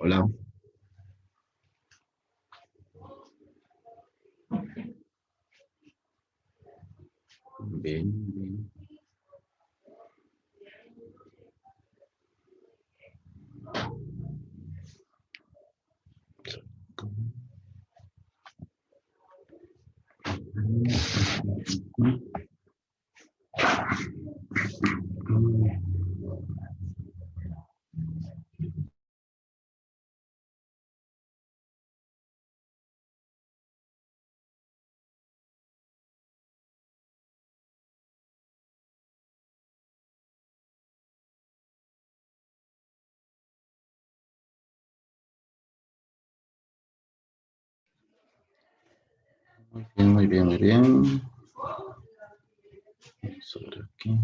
Hola. Bien, bien. Muy bien, muy bien, muy bien. Sobre aquí.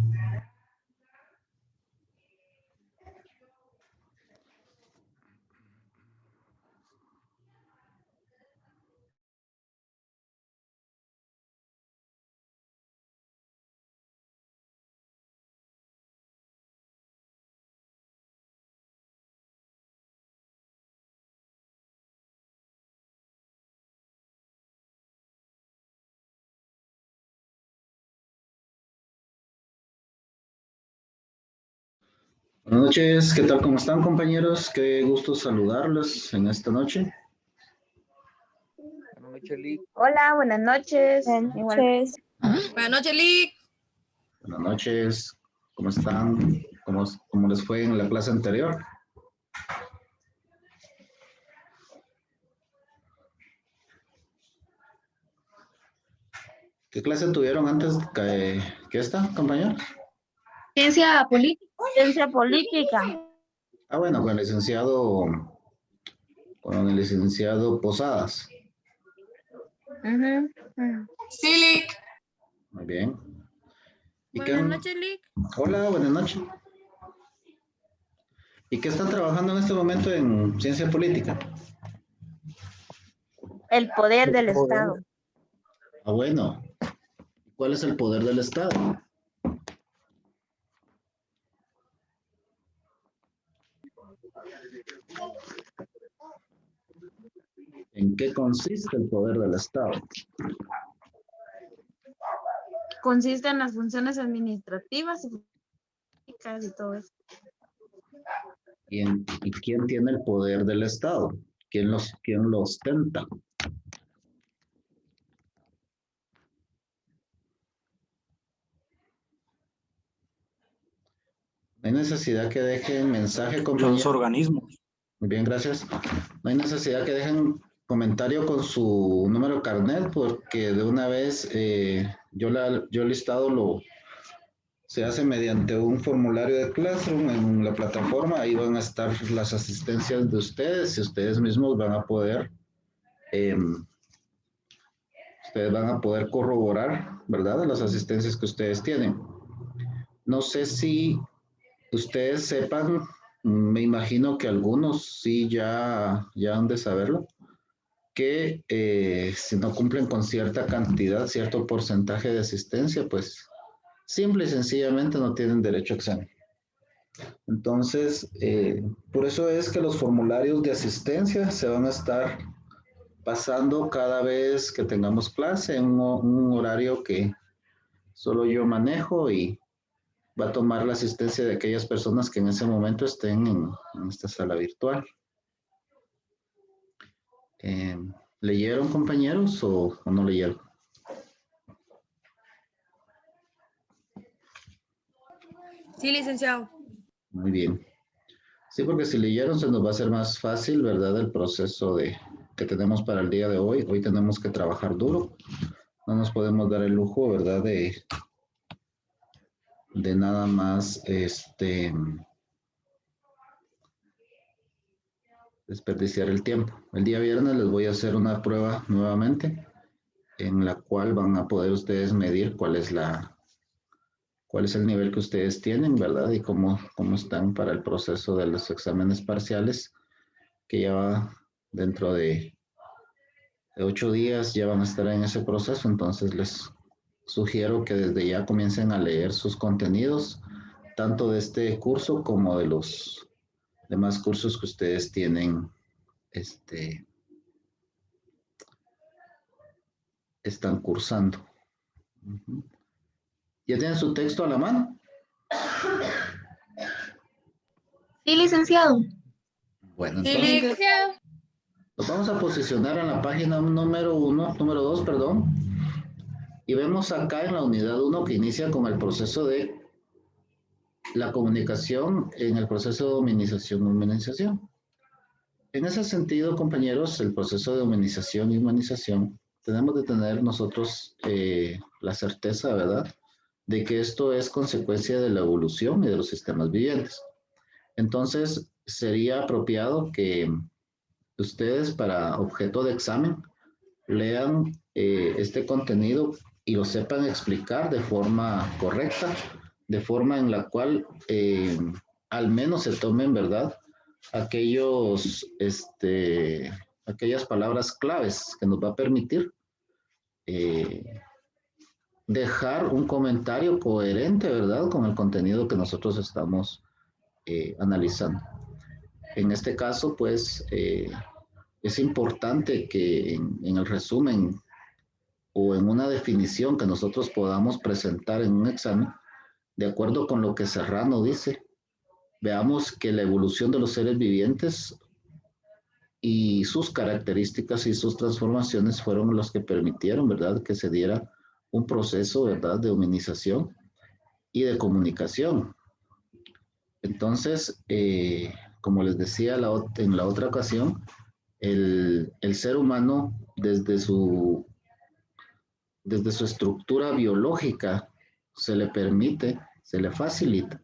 Buenas noches, ¿qué tal? ¿Cómo están, compañeros? Qué gusto saludarlos en esta noche. Buenas noches, Lick. Hola, buenas noches. Buenas Igual. noches. Buenas noches, Lick. Buenas noches, ¿cómo están? ¿Cómo les fue en la clase anterior? ¿Qué clase tuvieron antes que esta, compañeros? Ciencia política. Ciencia política. Ah, bueno, con el licenciado Posadas. Sí, Lick. Muy bien. Buenas noches, Lick. Hola, buenas noches. ¿Y qué están trabajando en este momento en ciencia política? El poder del Estado. Ah, bueno. ¿Cuál es el poder del Estado? ¿En qué consiste el poder del Estado? Consiste en las funciones administrativas y todo eso. ¿Y quién tiene el poder del Estado? ¿Quién lo ostenta? No hay necesidad que dejen mensaje, compañero. Los organismos. Muy bien, gracias. No hay necesidad que dejen comentario con su número carnet porque de una vez yo el listado se hace mediante un formulario de Classroom en la plataforma. Ahí van a estar las asistencias de ustedes y ustedes mismos van a poder corroborar, ¿verdad? Las asistencias que ustedes tienen. No sé si ustedes sepan, me imagino que algunos sí ya han de saberlo, que si no cumplen con cierta cantidad, cierto porcentaje de asistencia, pues simple y sencillamente no tienen derecho a examen. Entonces, por eso es que los formularios de asistencia se van a estar pasando cada vez que tengamos clase en un horario que solo yo manejo y va a tomar la asistencia de aquellas personas que en ese momento estén en esta sala virtual. ¿Leyeron, compañeros, o no leyeron? Sí, licenciado. Muy bien. Sí, porque si leyeron se nos va a hacer más fácil, ¿verdad? El proceso que tenemos para el día de hoy. Hoy tenemos que trabajar duro. No nos podemos dar el lujo, ¿verdad? De nada más, desperdiciar el tiempo. El día viernes les voy a hacer una prueba nuevamente en la cual van a poder ustedes medir cuál es la cuál es el nivel que ustedes tienen, ¿verdad? Y cómo están para el proceso de los exámenes parciales, que ya dentro de 8 días ya van a estar en ese proceso. Entonces les sugiero que desde ya comiencen a leer sus contenidos, tanto de este curso como de los demás cursos que ustedes tienen, están cursando. ¿Ya tienen su texto a la mano? Sí, licenciado. Bueno, Sí, entonces licenciado. nos vamos a posicionar en la página número 2, perdón. Y vemos acá en la unidad 1 que inicia con el proceso de la comunicación en el proceso de humanización. En ese sentido, compañeros, el proceso de humanización y humanización, tenemos de tener nosotros la certeza, ¿verdad?, de que esto es consecuencia de la evolución y de los sistemas vivientes. Entonces, sería apropiado que ustedes, para objeto de examen, lean este contenido y lo sepan explicar de forma correcta, de forma en la cual al menos se tomen, ¿verdad?, aquellas palabras claves que nos va a permitir dejar un comentario coherente, ¿verdad?, con el contenido que nosotros estamos analizando. En este caso, pues, es importante que en el resumen o en una definición que nosotros podamos presentar en un examen, de acuerdo con lo que Serrano dice, veamos que la evolución de los seres vivientes y sus características y sus transformaciones fueron los que permitieron, ¿verdad?, que se diera un proceso, ¿verdad?, de humanización y de comunicación. Entonces, como les decía en la otra ocasión, el ser humano desde su estructura biológica se le permite, se le facilita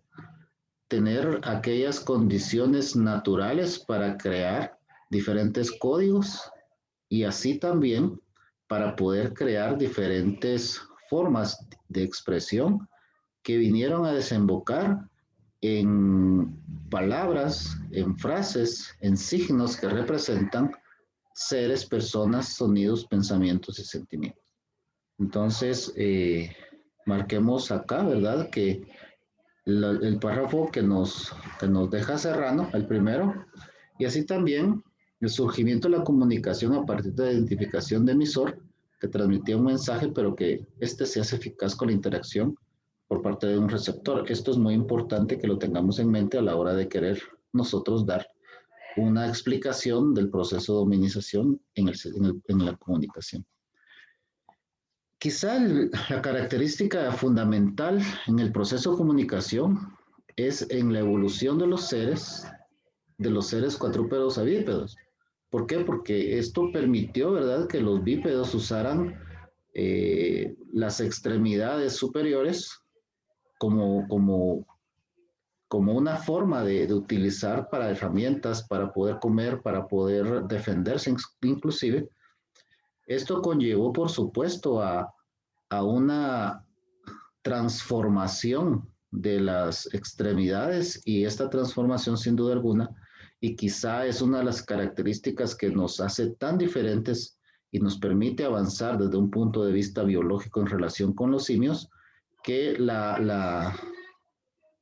tener aquellas condiciones naturales para crear diferentes códigos y así también para poder crear diferentes formas de expresión que vinieron a desembocar en palabras, en frases, en signos que representan seres, personas, sonidos, pensamientos y sentimientos. Entonces, marquemos acá, ¿verdad?, que el párrafo que nos deja Serrano, el primero, y así también el surgimiento de la comunicación a partir de la identificación de emisor que transmitía un mensaje, pero que se hace eficaz con la interacción por parte de un receptor. Esto es muy importante que lo tengamos en mente a la hora de querer nosotros dar una explicación del proceso de humanización en la comunicación. Quizá la característica fundamental en el proceso de comunicación es en la evolución de los seres cuadrúpedos a bípedos. ¿Por qué? Porque esto permitió, ¿verdad?, que los bípedos usaran las extremidades superiores como una forma de utilizar para herramientas, para poder comer, para poder defenderse inclusive. Esto conllevó, por supuesto, a una transformación de las extremidades y esta transformación, sin duda alguna, y quizá es una de las características que nos hace tan diferentes y nos permite avanzar desde un punto de vista biológico en relación con los simios, que la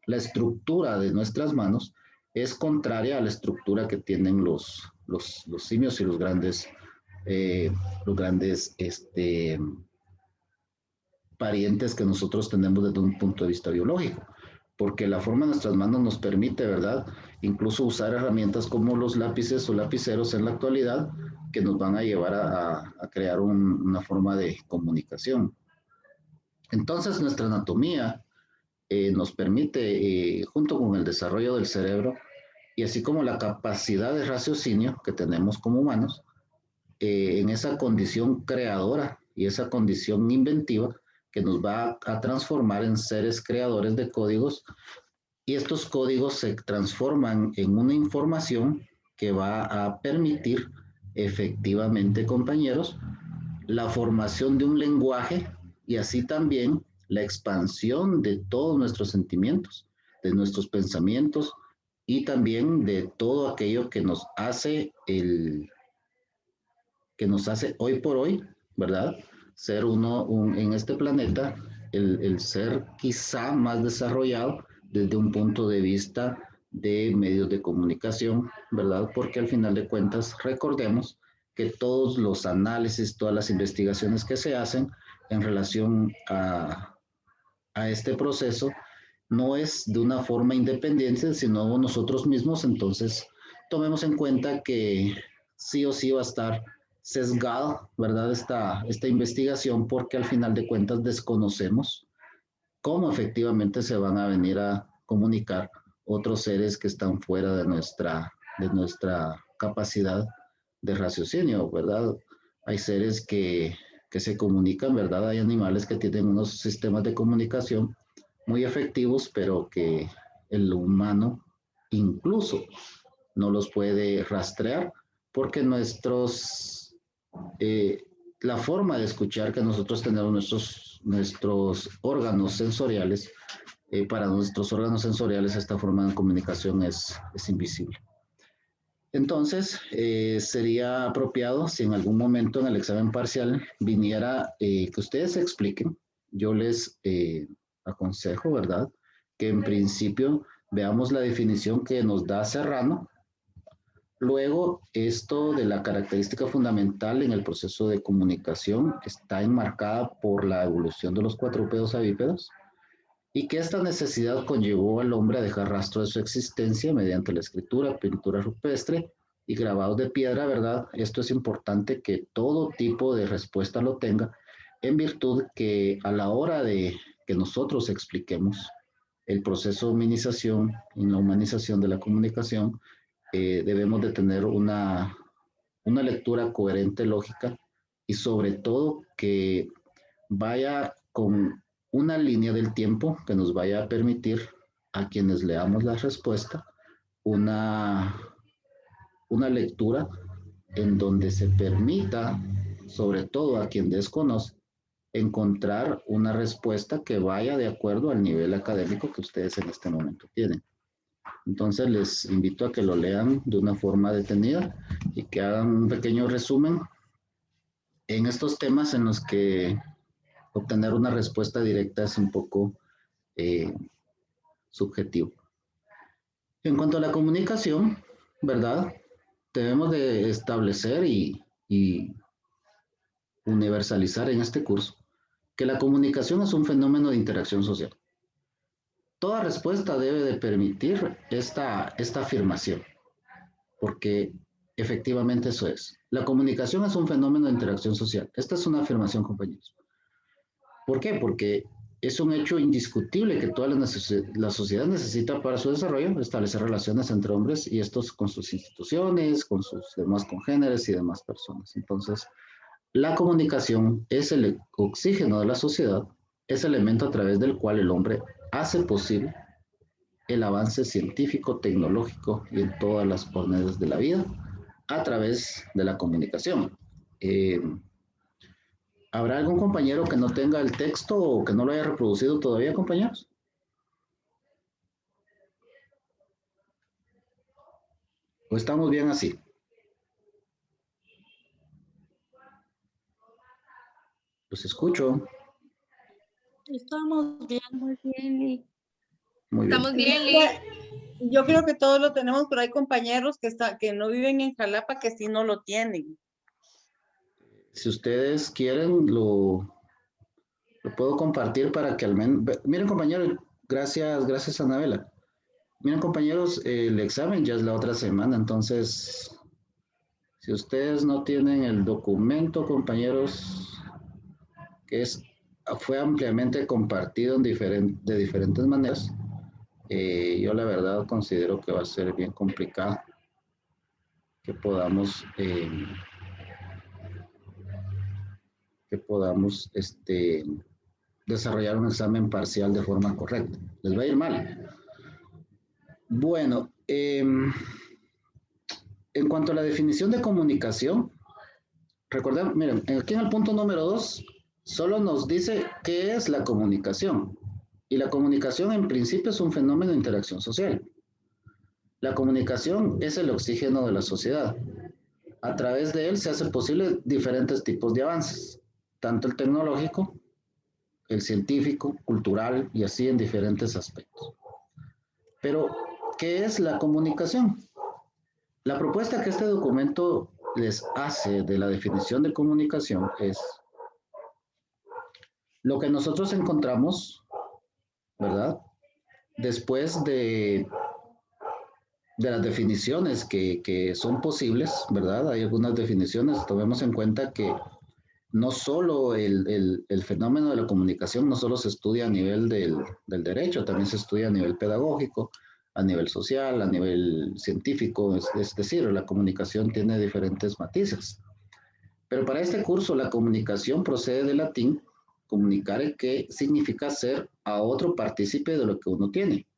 estructura de nuestras manos es contraria a la estructura que tienen los simios y los grandes parientes que nosotros tenemos desde un punto de vista biológico, porque la forma de nuestras manos nos permite, ¿verdad?, incluso usar herramientas como los lápices o lapiceros en la actualidad que nos van a llevar a crear una forma de comunicación. Entonces, nuestra anatomía nos permite, junto con el desarrollo del cerebro, y así como la capacidad de raciocinio que tenemos como humanos, en esa condición creadora y esa condición inventiva que nos va a transformar en seres creadores de códigos, y estos códigos se transforman en una información que va a permitir efectivamente, compañeros, la formación de un lenguaje y así también la expansión de todos nuestros sentimientos, de nuestros pensamientos y también de todo aquello que nos hace hoy por hoy, ¿verdad? Ser en este planeta, el ser quizá más desarrollado desde un punto de vista de medios de comunicación, ¿verdad? Porque al final de cuentas, recordemos que todos los análisis, todas las investigaciones que se hacen en relación a este proceso, no es de una forma independiente, sino nosotros mismos. Entonces, tomemos en cuenta que sí o sí va a estar sesgado, ¿verdad? Esta investigación, porque al final de cuentas desconocemos cómo efectivamente se van a venir a comunicar otros seres que están fuera de nuestra capacidad de raciocinio, ¿verdad? Hay seres que se comunican, ¿verdad? Hay animales que tienen unos sistemas de comunicación muy efectivos, pero que el humano incluso no los puede rastrear porque la forma de escuchar que nosotros tenemos nuestros órganos sensoriales, para nuestros órganos sensoriales esta forma de comunicación es invisible. Entonces, sería apropiado si en algún momento en el examen parcial viniera que ustedes expliquen. Yo les aconsejo, ¿verdad? Que en principio veamos la definición que nos da Serrano. Luego, esto de la característica fundamental en el proceso de comunicación está enmarcada por la evolución de los cuadrúpedos avípedos y que esta necesidad conllevó al hombre a dejar rastro de su existencia mediante la escritura, pintura rupestre y grabados de piedra, ¿verdad? Esto es importante que todo tipo de respuesta lo tenga, en virtud que a la hora de que nosotros expliquemos el proceso de humanización y la humanización de la comunicación, debemos de tener una lectura coherente, lógica y sobre todo que vaya con una línea del tiempo que nos vaya a permitir a quienes leamos la respuesta una lectura en donde se permita, sobre todo a quien desconoce, encontrar una respuesta que vaya de acuerdo al nivel académico que ustedes en este momento tienen. Entonces les invito a que lo lean de una forma detenida y que hagan un pequeño resumen en estos temas en los que obtener una respuesta directa es un poco subjetivo. En cuanto a la comunicación, ¿verdad? Debemos de establecer y universalizar en este curso que la comunicación es un fenómeno de interacción social. Toda respuesta debe de permitir esta afirmación, porque efectivamente eso es. La comunicación es un fenómeno de interacción social. Esta es una afirmación, compañeros. ¿Por qué? Porque es un hecho indiscutible que toda la sociedad necesita para su desarrollo establecer relaciones entre hombres y estos con sus instituciones, con sus demás congéneres y demás personas. Entonces, la comunicación es el oxígeno de la sociedad, es el elemento a través del cual el hombre hace posible el avance científico, tecnológico y en todas las órdenes de la vida a través de la comunicación. ¿Habrá algún compañero que no tenga el texto o que no lo haya reproducido todavía, compañeros? ¿O estamos bien así? Los escucho. Estamos bien, muy bien. Muy bien. Estamos bien, Lick. Yo creo que todos lo tenemos, pero hay compañeros que no viven en Jalapa que sí no lo tienen. Si ustedes quieren, lo puedo compartir para que al menos... Miren, compañeros, gracias Anabela. Miren, compañeros, el examen ya es la otra semana, entonces, si ustedes no tienen el documento, compañeros, que fue ampliamente compartido de diferentes maneras, yo la verdad considero que va a ser bien complicado que podamos desarrollar un examen parcial de forma correcta. Les va a ir mal. Bueno, en cuanto a la definición de comunicación, recordemos, miren, aquí en el punto número 2 Solo nos dice qué es la comunicación. Y la comunicación en principio es un fenómeno de interacción social. La comunicación es el oxígeno de la sociedad. A través de él se hace posible diferentes tipos de avances, tanto el tecnológico, el científico, cultural y así en diferentes aspectos. Pero, ¿qué es la comunicación? La propuesta que este documento les hace de la definición de comunicación es lo que nosotros encontramos, ¿verdad? Después de las definiciones que son posibles, ¿verdad? Hay algunas definiciones, tomemos en cuenta que no solo el fenómeno de la comunicación, no solo se estudia a nivel del derecho, también se estudia a nivel pedagógico, a nivel social, a nivel científico, es decir, la comunicación tiene diferentes matices. Pero para este curso la comunicación procede del latín comunicare, que significa ser a otro partícipe de lo que uno tiene.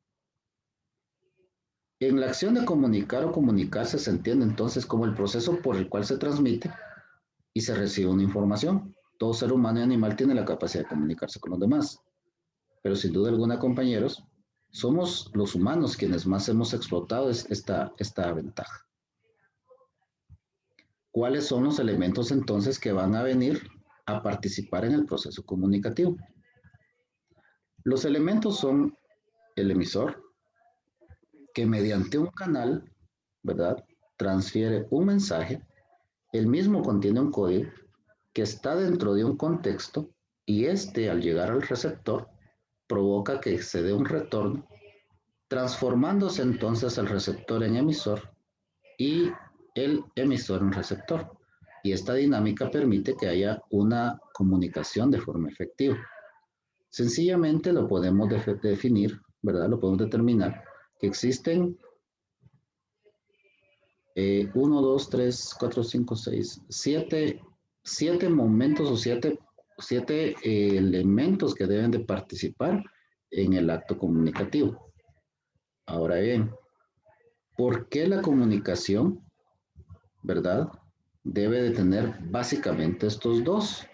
En la acción de comunicar o comunicarse se entiende entonces como el proceso por el cual se transmite y se recibe una información. Todo ser humano y animal tiene la capacidad de comunicarse con los demás. Pero sin duda alguna, compañeros, somos los humanos quienes más hemos explotado esta ventaja. ¿Cuáles son los elementos entonces que van a venir a participar en el proceso comunicativo? Los elementos son el emisor, que mediante un canal, ¿verdad?, transfiere un mensaje. El mismo contiene un código que está dentro de un contexto y este, al llegar al receptor, provoca que se dé un retorno, transformándose entonces el receptor en emisor y el emisor en receptor. Y esta dinámica permite que haya una comunicación de forma efectiva. Sencillamente lo podemos definir, ¿verdad? Lo podemos determinar que existen 1, 2, 3, 4, 5, 6, 7 momentos o 7 elementos que deben de participar en el acto comunicativo. Ahora bien, ¿por qué la comunicación, verdad, debe de tener básicamente estos dos?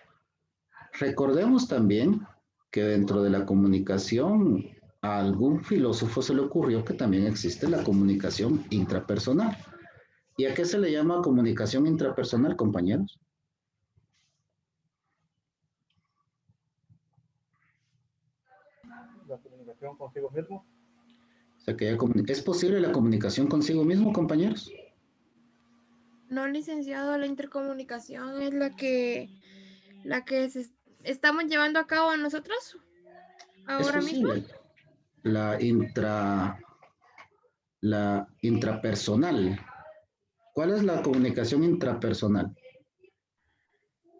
Recordemos también que dentro de la comunicación a algún filósofo se le ocurrió que también existe la comunicación intrapersonal. ¿Y a qué se le llama comunicación intrapersonal, compañeros? La comunicación consigo mismo. O sea, que ¿es posible la comunicación consigo mismo, compañeros? No, licenciado, la intercomunicación es la que estamos llevando a cabo nosotros Es ahora mismo. posible. La intrapersonal. ¿Cuál es la comunicación intrapersonal?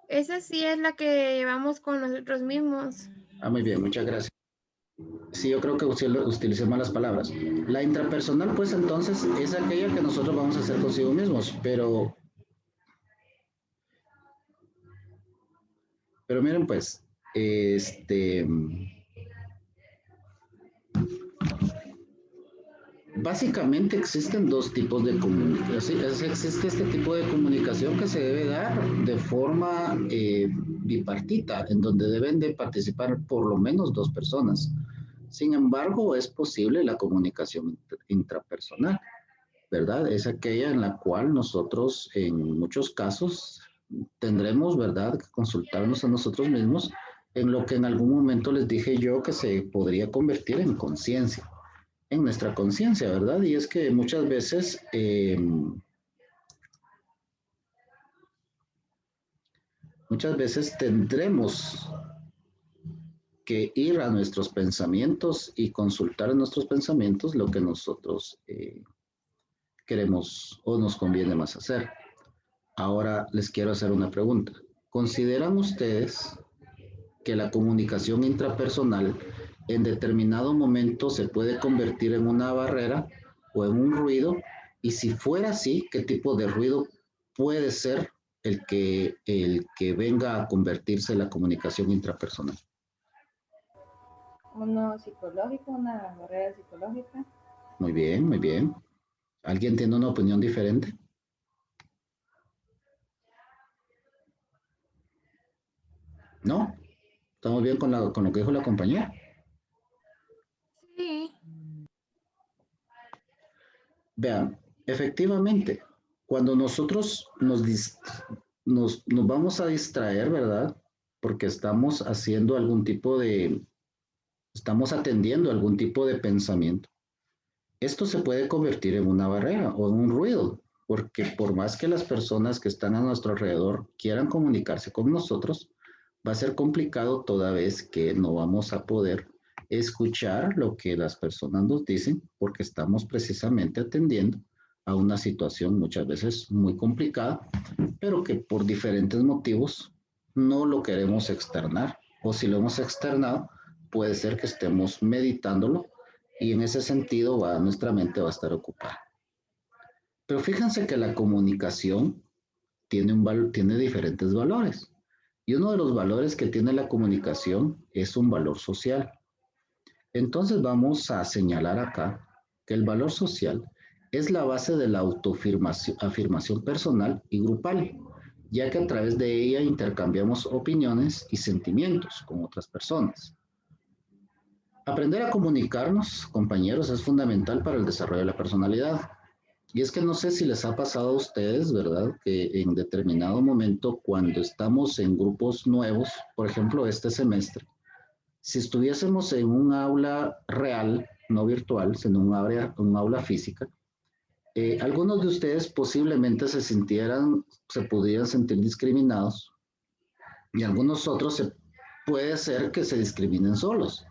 Esa sí es la que llevamos con nosotros mismos. Ah, muy bien, muchas gracias. Sí, yo creo que utilicé malas palabras. La intrapersonal, pues entonces, es aquella que nosotros vamos a hacer consigo mismos, pero miren, pues, básicamente existen dos tipos de comunicación. Existe este tipo de comunicación que se debe dar de forma bipartita, en donde deben de participar por lo menos dos personas. Sin embargo, es posible la comunicación intrapersonal, ¿verdad? Es aquella en la cual nosotros, en muchos casos, tendremos, ¿verdad?, que consultarnos a nosotros mismos en lo que en algún momento les dije yo que se podría convertir en conciencia, en nuestra conciencia, ¿verdad? Y es que muchas veces tendremos que ir a nuestros pensamientos y consultar en nuestros pensamientos lo que nosotros queremos o nos conviene más hacer. Ahora les quiero hacer una pregunta. ¿Consideran ustedes que la comunicación intrapersonal en determinado momento se puede convertir en una barrera o en un ruido? Y si fuera así, ¿qué tipo de ruido puede ser el que venga a convertirse en la comunicación intrapersonal? Uno psicológico, una barrera psicológica. Muy bien, muy bien. ¿Alguien tiene una opinión diferente? ¿No? ¿Estamos bien con lo que dijo la compañera? Sí. Vean, efectivamente, cuando nosotros nos vamos a distraer, ¿verdad? Porque estamos haciendo estamos atendiendo algún tipo de pensamiento. Esto se puede convertir en una barrera o en un ruido, porque por más que las personas que están a nuestro alrededor quieran comunicarse con nosotros, va a ser complicado toda vez que no vamos a poder escuchar lo que las personas nos dicen, porque estamos precisamente atendiendo a una situación muchas veces muy complicada, pero que por diferentes motivos no lo queremos externar, o si lo hemos externado, puede ser que estemos meditándolo y en ese sentido nuestra mente va a estar ocupada. Pero fíjense que la comunicación tiene diferentes valores. Y uno de los valores que tiene la comunicación es un valor social. Entonces vamos a señalar acá que el valor social es la base de la autoafirmación personal y grupal, ya que a través de ella intercambiamos opiniones y sentimientos con otras personas. Aprender a comunicarnos, compañeros, es fundamental para el desarrollo de la personalidad. Y es que no sé si les ha pasado a ustedes, ¿verdad? Que en determinado momento, cuando estamos en grupos nuevos, por ejemplo, este semestre, si estuviésemos en un aula real, no virtual, sino un aula física, algunos de ustedes posiblemente se pudieran sentir discriminados y algunos otros puede ser que se discriminen solos.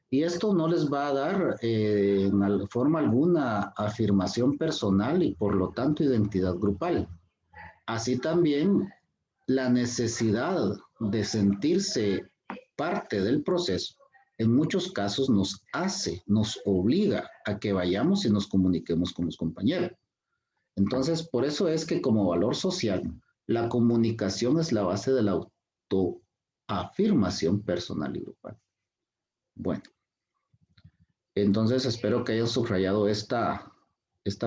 Y esto no les va a dar en forma alguna afirmación personal y por lo tanto identidad grupal. Así también la necesidad de sentirse parte del proceso en muchos casos nos obliga a que vayamos y nos comuniquemos con los compañeros. Entonces, por eso es que como valor social, la comunicación es la base de la autoafirmación personal y grupal. Bueno. Entonces espero que hayan subrayado esta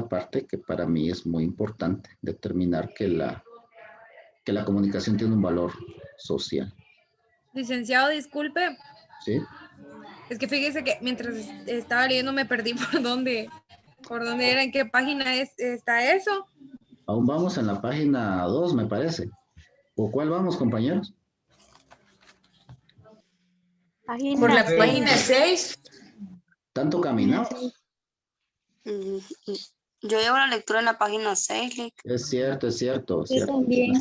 parte que para mí es muy importante, determinar que la comunicación tiene un valor social. Licenciado, disculpe. ¿Sí? Es que fíjese que mientras estaba leyendo me perdí por dónde era, en qué página está eso. Aún vamos en la página 2, me parece. ¿O cuál vamos, compañeros? Por la página 6. ¿Tanto caminamos? Yo llevo la lectura en la página 6, Lick. Es cierto, es cierto. Yo también.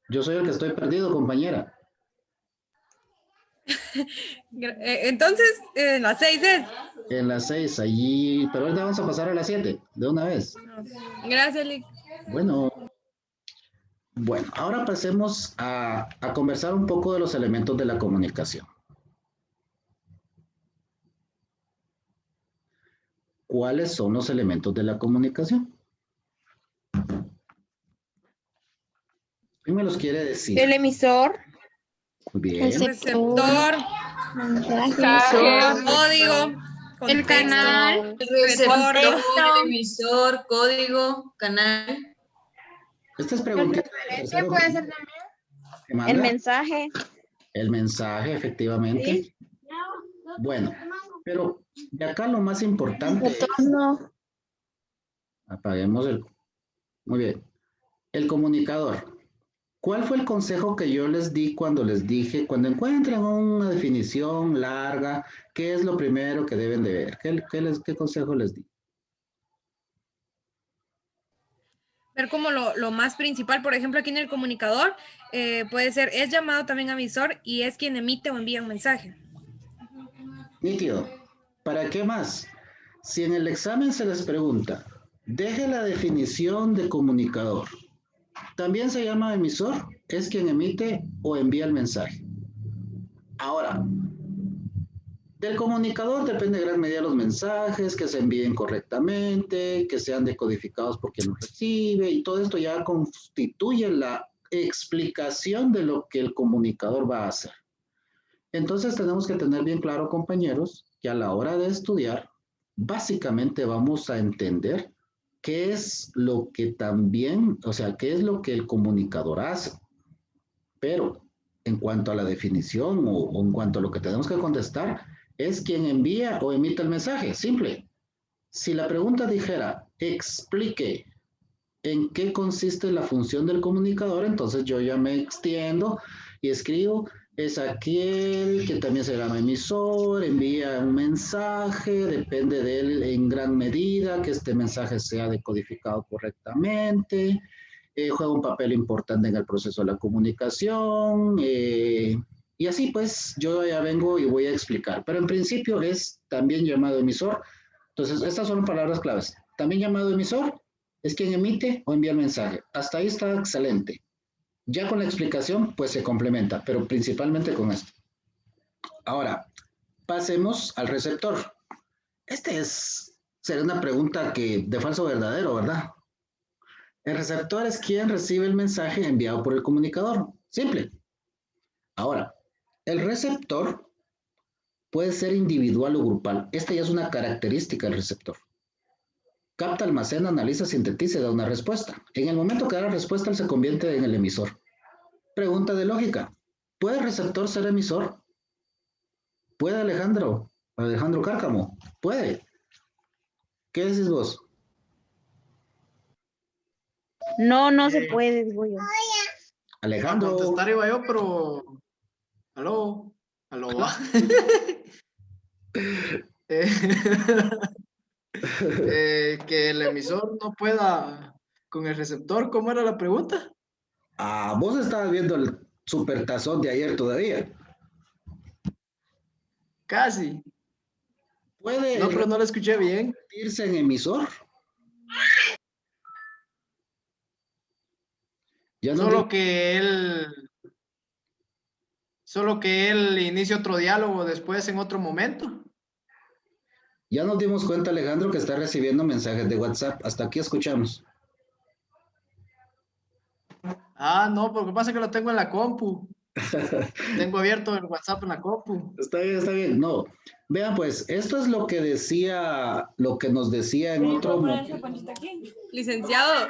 Yo soy el que estoy perdido, compañera. Entonces, en las 6 es. En la 6, allí, pero ahorita vamos a pasar a la 7, de una vez. Gracias, Lick. Bueno, ahora pasemos a conversar un poco de los elementos de la comunicación. ¿Cuáles son los elementos de la comunicación? ¿Quién me los quiere decir? El emisor. Muy bien. El receptor. Código. El canal. El receptor, el emisor, código, canal. Estas preguntas. ¿Qué puede ser también? El mensaje. El mensaje, efectivamente. ¿Sí? Bueno, pero de acá lo más importante es... Apaguemos el... Muy bien. El comunicador. ¿Cuál fue el consejo que yo les di cuando les dije, cuando encuentren una definición larga, qué es lo primero que deben de ver? ¿Qué consejo les di? Ver como lo más principal, por ejemplo, aquí en el comunicador, puede ser, es llamado también emisor y es quien emite o envía un mensaje. Nítido. ¿Para qué más? Si en el examen se les pregunta, deje la definición de comunicador. También se llama emisor, es quien emite o envía el mensaje. Ahora, del comunicador depende en gran medida los mensajes, que se envíen correctamente, que sean decodificados por quien los recibe, y todo esto ya constituye la explicación de lo que el comunicador va a hacer. Entonces tenemos que tener bien claro, compañeros, que a la hora de estudiar, básicamente vamos a entender qué es lo que también, o sea, qué es lo que el comunicador hace. Pero en cuanto a la definición o en cuanto a lo que tenemos que contestar, es quien envía o emite el mensaje. Simple. Si la pregunta dijera, explique en qué consiste la función del comunicador, entonces yo ya me extiendo y escribo, es aquel que también se llama emisor, envía un mensaje, depende de él en gran medida que este mensaje sea decodificado correctamente, juega un papel importante en el proceso de la comunicación, y así pues yo ya vengo y voy a explicar. Pero en principio es también llamado emisor. Entonces, estas son palabras claves. También llamado emisor es quien emite o envía el mensaje. Hasta ahí está excelente. Ya con la explicación, pues se complementa, pero principalmente con esto. Ahora, pasemos al receptor. Sería una pregunta de falso verdadero, ¿verdad? El receptor es quien recibe el mensaje enviado por el comunicador. Simple. Ahora, el receptor puede ser individual o grupal. Esta ya es una característica del receptor. Capta, almacena, analiza, sintetiza y da una respuesta. En el momento que da la respuesta, él se convierte en el emisor. Pregunta de lógica. ¿Puede el receptor ser emisor? ¿Puede Alejandro Cárcamo? ¿Puede? ¿Qué decís vos? No, no se puede, digo yo. Alejandro. A contestar iba yo, pero... Aló. Que el emisor no pueda con el receptor. ¿Cómo era la pregunta? Vos estabas viendo el supertazón de ayer todavía. Casi. ¿Puede No, pero no lo escuché bien. convertirse en emisor? Ya no Solo que él inicie otro diálogo después en otro momento. Ya nos dimos cuenta, Alejandro, que está recibiendo mensajes de WhatsApp. Hasta aquí escuchamos. No, porque pasa que lo tengo en la compu. Tengo abierto el WhatsApp en la compu. Está bien, está bien. No, vean pues, esto es lo que nos decía en otro momento. Licenciado,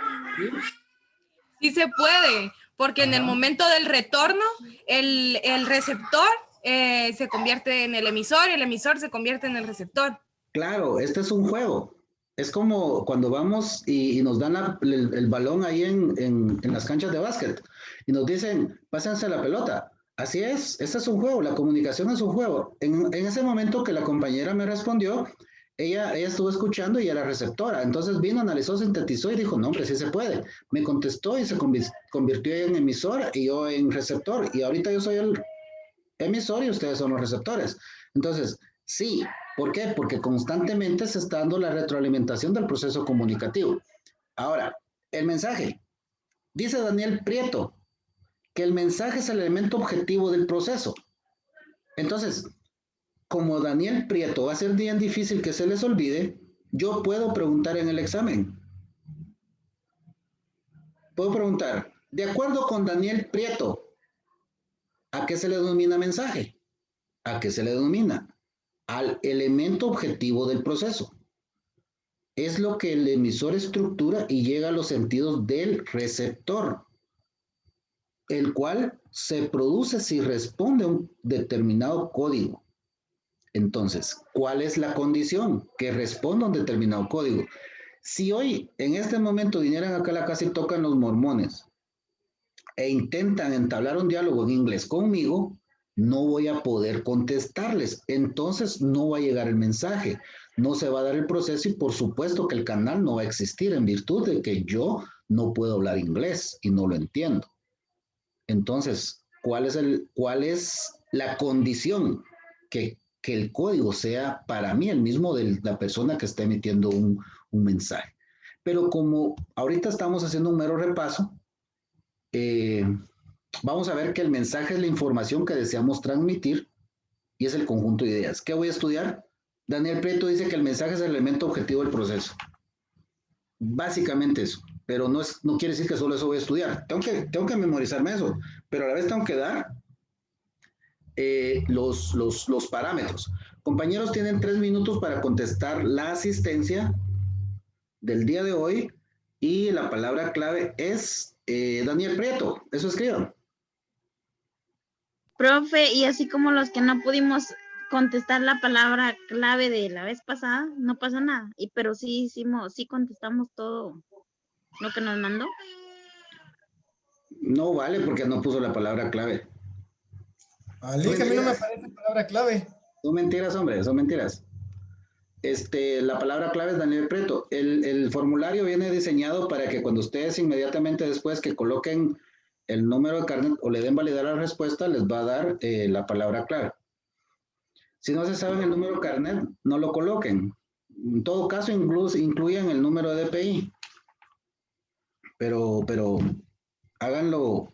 sí se puede, porque en el momento del retorno, el receptor se convierte en el emisor y el emisor se convierte en el receptor. Claro, este es un juego. Es como cuando vamos y nos dan el balón ahí en las canchas de básquet y nos dicen, pásense la pelota. Así es, este es un juego, la comunicación es un juego. En ese momento que la compañera me respondió, ella estuvo escuchando y era receptora. Entonces vino, analizó, sintetizó y dijo, no, hombre, sí se puede. Me contestó y se convirtió en emisor y yo en receptor. Y ahorita yo soy el emisor y ustedes son los receptores. Entonces, sí. ¿Por qué? Porque constantemente se está dando la retroalimentación del proceso comunicativo. Ahora, el mensaje. Dice Daniel Prieto que el mensaje es el elemento objetivo del proceso. Entonces, como Daniel Prieto va a ser bien difícil que se les olvide, yo puedo preguntar en el examen. Puedo preguntar, de acuerdo con Daniel Prieto, ¿a qué se le denomina mensaje? ¿A qué se le denomina? Al elemento objetivo del proceso. Es lo que el emisor estructura y llega a los sentidos del receptor, el cual se produce si responde a un determinado código. Entonces, ¿cuál es la condición? Que responda a un determinado código. Si hoy, en este momento, vinieran acá a la casa y tocan los mormones e intentan entablar un diálogo en inglés conmigo, no voy a poder contestarles. Entonces no va a llegar el mensaje, no se va a dar el proceso y por supuesto que el canal no va a existir en virtud de que yo no puedo hablar inglés y no lo entiendo. Entonces, ¿cuál es la condición? Que el código sea para mí el mismo de la persona que está emitiendo un mensaje. Pero como ahorita estamos haciendo un mero repaso, vamos a ver que el mensaje es la información que deseamos transmitir y es el conjunto de ideas. ¿Qué voy a estudiar? Daniel Prieto dice que el mensaje es el elemento objetivo del proceso. Básicamente eso, pero no quiere decir que solo eso voy a estudiar. Tengo que memorizarme eso, pero a la vez tengo que dar los parámetros. Compañeros, tienen 3 minutos para contestar la asistencia del día de hoy y la palabra clave es Daniel Prieto. Eso escriban. Profe, y así como los que no pudimos contestar la palabra clave de la vez pasada, no pasa nada. Pero sí contestamos todo lo que nos mandó. No vale porque no puso la palabra clave. Ali, que a mí no me aparece palabra clave. Son mentiras, hombre, son mentiras. La palabra clave es Daniel Preto. El formulario viene diseñado para que cuando ustedes inmediatamente después que coloquen el número de carnet o le den validar la respuesta, les va a dar la palabra clave. Si no se saben el número de carnet, no lo coloquen. En todo caso, incluyan el número de DPI. Pero háganlo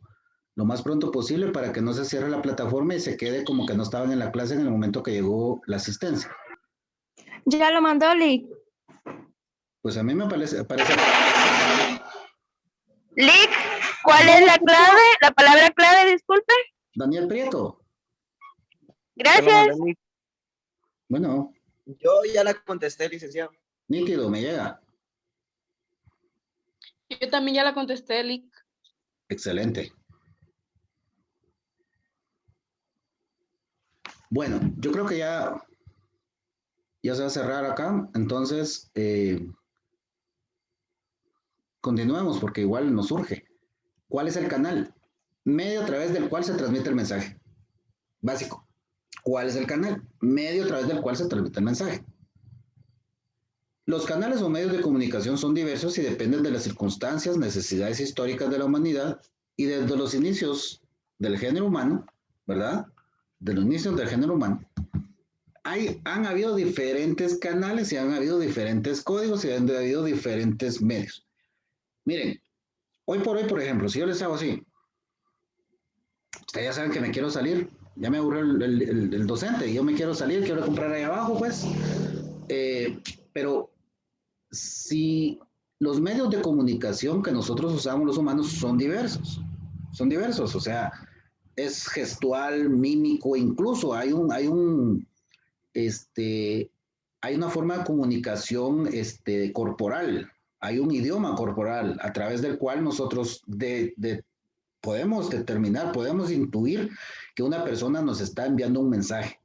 lo más pronto posible para que no se cierre la plataforma y se quede como que no estaban en la clase en el momento que llegó la asistencia. Ya lo mandó, Lick. Pues a mí me parece... Lick, ¿cuál es la clave? La palabra clave, disculpe. Daniel Prieto. Gracias. Bueno. Yo ya la contesté, licenciado. Nítido, me llega. Yo también ya la contesté, Lick. Excelente. Bueno, yo creo que ya se va a cerrar acá, entonces continuemos porque igual nos surge. ¿Cuál es el canal? Medio a través del cual se transmite el mensaje. Básico. ¿Cuál es el canal? Medio a través del cual se transmite el mensaje. Los canales o medios de comunicación son diversos y dependen de las circunstancias, necesidades históricas de la humanidad y desde los inicios del género humano, ¿verdad? De los inicios del género humano, han habido diferentes canales y han habido diferentes códigos y han habido diferentes medios. Miren, hoy por hoy, por ejemplo, si yo les hago así, ustedes ya saben que me quiero salir, ya me aburrió el docente y yo me quiero salir, quiero comprar ahí abajo, pues, pero si los medios de comunicación que nosotros usamos los humanos son diversos, o sea, es gestual, mímico, incluso hay una forma de comunicación corporal, hay un idioma corporal a través del cual nosotros podemos determinar, podemos intuir que una persona nos está enviando un mensaje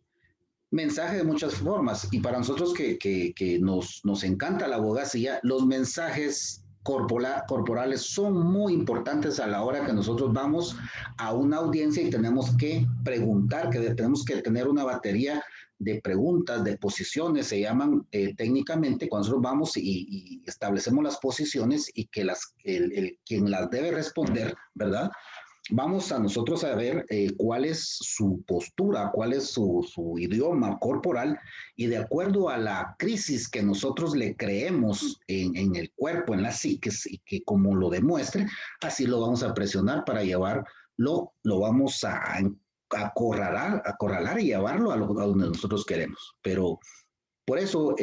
de muchas formas, y para nosotros que nos encanta la abogacía, los mensajes corporales son muy importantes a la hora que nosotros vamos a una audiencia y tenemos que preguntar, que tenemos que tener una batería de preguntas, de posiciones, se llaman técnicamente, cuando nosotros vamos y establecemos las posiciones y que quien las debe responder, ¿verdad? Vamos a nosotros a ver cuál es su postura, cuál es su idioma corporal, y de acuerdo a la crisis que nosotros le creemos en el cuerpo, en la psiquis, y que como lo demuestre, así lo vamos a presionar para llevarlo, lo vamos a acorralar y llevarlo a donde nosotros queremos. Pero por eso,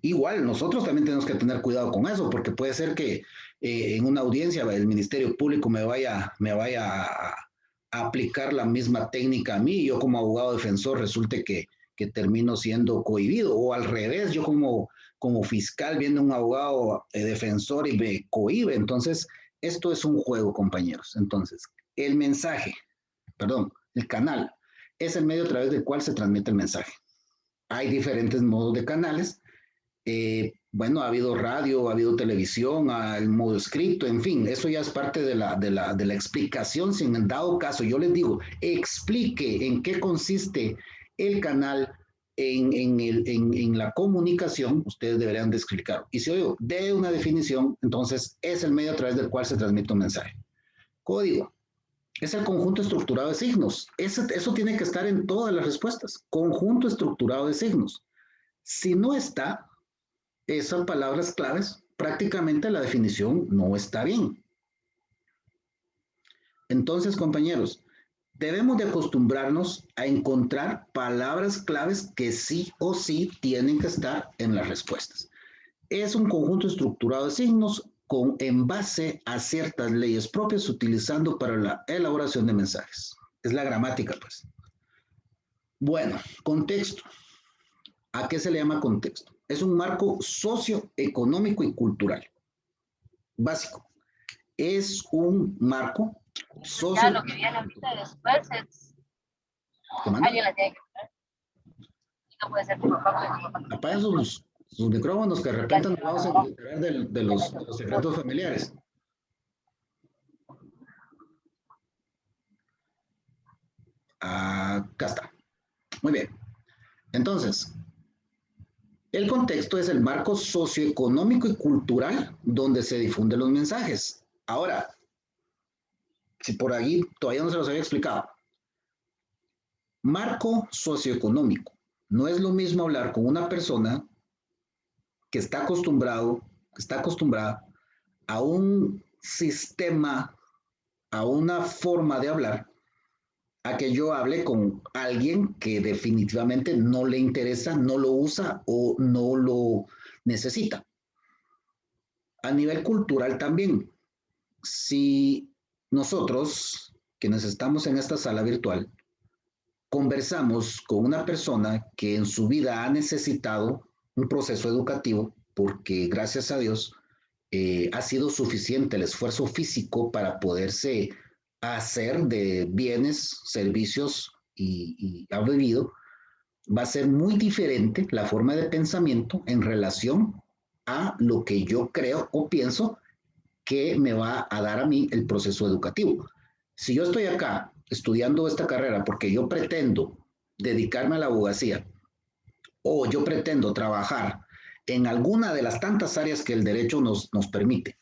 igual, nosotros también tenemos que tener cuidado con eso, porque puede ser que en una audiencia el Ministerio Público me vaya a aplicar la misma técnica a mí, y yo como abogado defensor resulte que termino siendo cohibido, o al revés, yo como fiscal viendo a un abogado defensor y me cohibe. Entonces, esto es un juego, compañeros. Entonces, el canal es el medio a través del cual se transmite el mensaje. Hay diferentes modos de canales. Bueno, ha habido radio, ha habido televisión, el modo escrito, en fin, eso ya es parte de la explicación. Si en dado caso yo les digo, explique en qué consiste el canal en la comunicación, ustedes deberían de explicar. Y si yo digo, dé una definición, entonces es el medio a través del cual se transmite un mensaje. Código es el conjunto estructurado de signos. Eso tiene que estar en todas las respuestas. Conjunto estructurado de signos. Si no está esas palabras claves, prácticamente la definición no está bien. Entonces, compañeros, debemos de acostumbrarnos a encontrar palabras claves que sí o sí tienen que estar en las respuestas. Es un conjunto estructurado de signos en base a ciertas leyes propias utilizando para la elaboración de mensajes. Es la gramática, pues. Bueno, contexto. ¿A qué se le llama contexto? Es un marco socioeconómico y cultural. Básico. Es un marco Ya lo que viene ahorita después es ¿Te manda? Alguien la tiene que poner. Y no puede ser tu papá. Apaguen sus micrófonos, que de repente nos vamos a enterar de los secretos familiares. Acá está. Muy bien. Entonces, el contexto es el marco socioeconómico y cultural donde se difunden los mensajes. Ahora, si por ahí todavía no se los había explicado. Marco socioeconómico. No es lo mismo hablar con una persona que está acostumbrada a un sistema, a una forma de hablar, a que yo hable con alguien que definitivamente no le interesa, no lo usa o no lo necesita. A nivel cultural también, si nosotros, quienes estamos en esta sala virtual, conversamos con una persona que en su vida ha necesitado un proceso educativo, porque gracias a Dios ha sido suficiente el esfuerzo físico para poderse hacer de bienes, servicios y ha vivido, va a ser muy diferente la forma de pensamiento en relación a lo que yo creo o pienso que me va a dar a mí el proceso educativo. Si yo estoy acá estudiando esta carrera porque yo pretendo dedicarme a la abogacía o yo pretendo trabajar en alguna de las tantas áreas que el derecho nos permite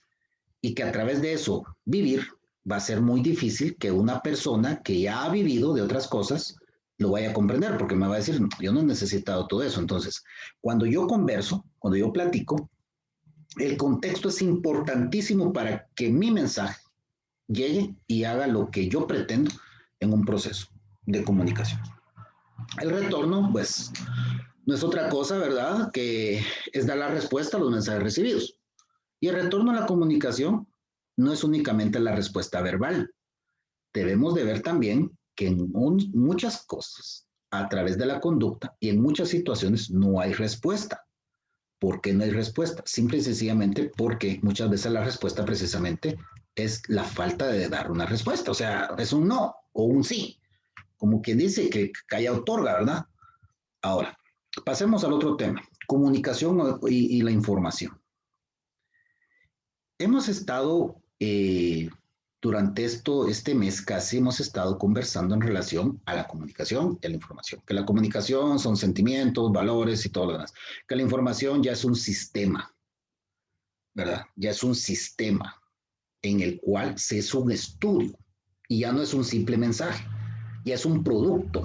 y que a través de eso vivir, va a ser muy difícil que una persona que ya ha vivido de otras cosas lo vaya a comprender, porque me va a decir, yo no he necesitado todo eso. Entonces, cuando yo converso, cuando yo platico, el contexto es importantísimo para que mi mensaje llegue y haga lo que yo pretendo en un proceso de comunicación. El retorno, pues, no es otra cosa, ¿verdad?, que es dar la respuesta a los mensajes recibidos. Y el retorno a la comunicación no es únicamente la respuesta verbal. Debemos de ver también que en muchas cosas, a través de la conducta y en muchas situaciones, no hay respuesta. ¿Por qué no hay respuesta? Simple y sencillamente porque muchas veces la respuesta precisamente es la falta de dar una respuesta. O sea, es un no o un sí. Como quien dice que calla otorga, ¿verdad? Ahora, pasemos al otro tema. Comunicación y la información. Hemos estado, durante este mes casi, hemos estado conversando en relación a la comunicación y a la información. Que la comunicación son sentimientos, valores y todo lo demás. Que la información ya es un sistema, ¿verdad? Ya es un sistema en el cual se es un estudio y ya no es un simple mensaje, ya es un producto.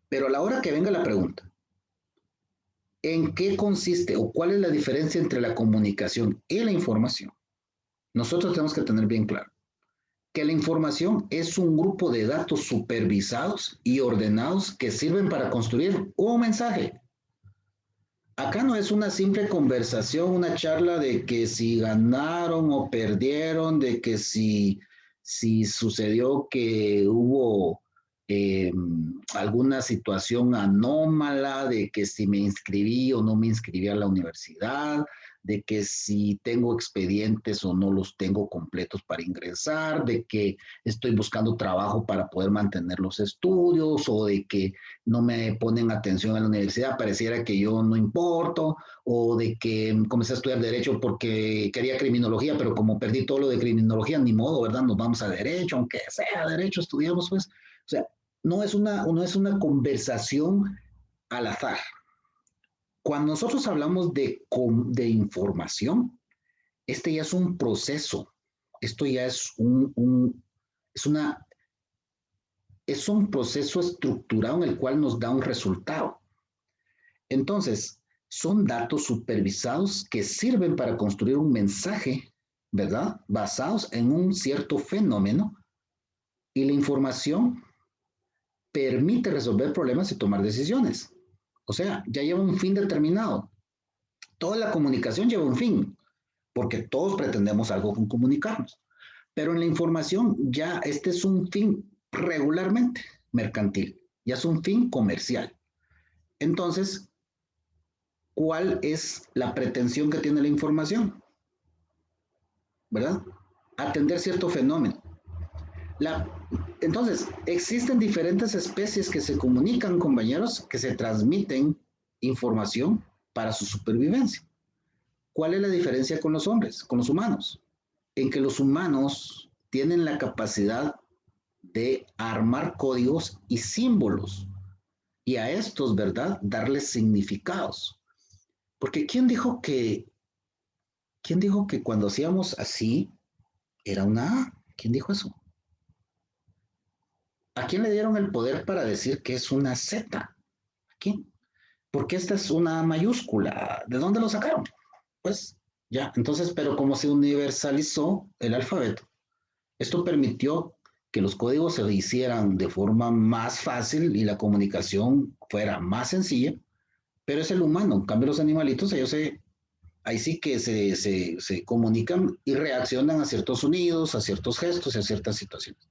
Pero a la hora que venga la pregunta, ¿en qué consiste o cuál es la diferencia entre la comunicación y la información? Nosotros tenemos que tener bien claro que la información es un grupo de datos supervisados y ordenados que sirven para construir un mensaje. Acá no es una simple conversación, una charla de que si ganaron o perdieron, de que si sucedió que hubo alguna situación anómala, de que si me inscribí o no me inscribí a la universidad, de que si tengo expedientes o no los tengo completos para ingresar, de que estoy buscando trabajo para poder mantener los estudios, o de que no me ponen atención a la universidad, pareciera que yo no importo, o de que comencé a estudiar Derecho porque quería criminología, pero como perdí todo lo de criminología, ni modo, ¿verdad? Nos vamos a Derecho, aunque sea Derecho, estudiamos, pues. O sea, no es una conversación al azar. Cuando nosotros hablamos de información, este ya es un proceso, esto ya es un proceso estructurado en el cual nos da un resultado. Entonces, son datos supervisados que sirven para construir un mensaje, ¿verdad?, basados en un cierto fenómeno, y la información permite resolver problemas y tomar decisiones. O sea, ya lleva un fin determinado. Toda la comunicación lleva un fin, porque todos pretendemos algo con comunicarnos. Pero en la información ya este es un fin regularmente mercantil, ya es un fin comercial. Entonces, ¿cuál es la pretensión que tiene la información? ¿Verdad? Atender cierto fenómeno. Entonces, existen diferentes especies que se comunican, compañeros, que se transmiten información para su supervivencia. ¿Cuál es la diferencia con los hombres, con los humanos? En que los humanos tienen la capacidad de armar códigos y símbolos y a estos, ¿verdad?, darles significados. Porque ¿quién dijo que cuando hacíamos así era una A? ¿Quién dijo eso? ¿A quién le dieron el poder para decir que es una Z? ¿A quién? Porque esta es una A mayúscula. ¿De dónde lo sacaron? Pues ya, entonces, pero como se universalizó el alfabeto, esto permitió que los códigos se hicieran de forma más fácil y la comunicación fuera más sencilla, pero es el humano. En cambio, los animalitos, ahí sí que se comunican y reaccionan a ciertos sonidos, a ciertos gestos y a ciertas situaciones.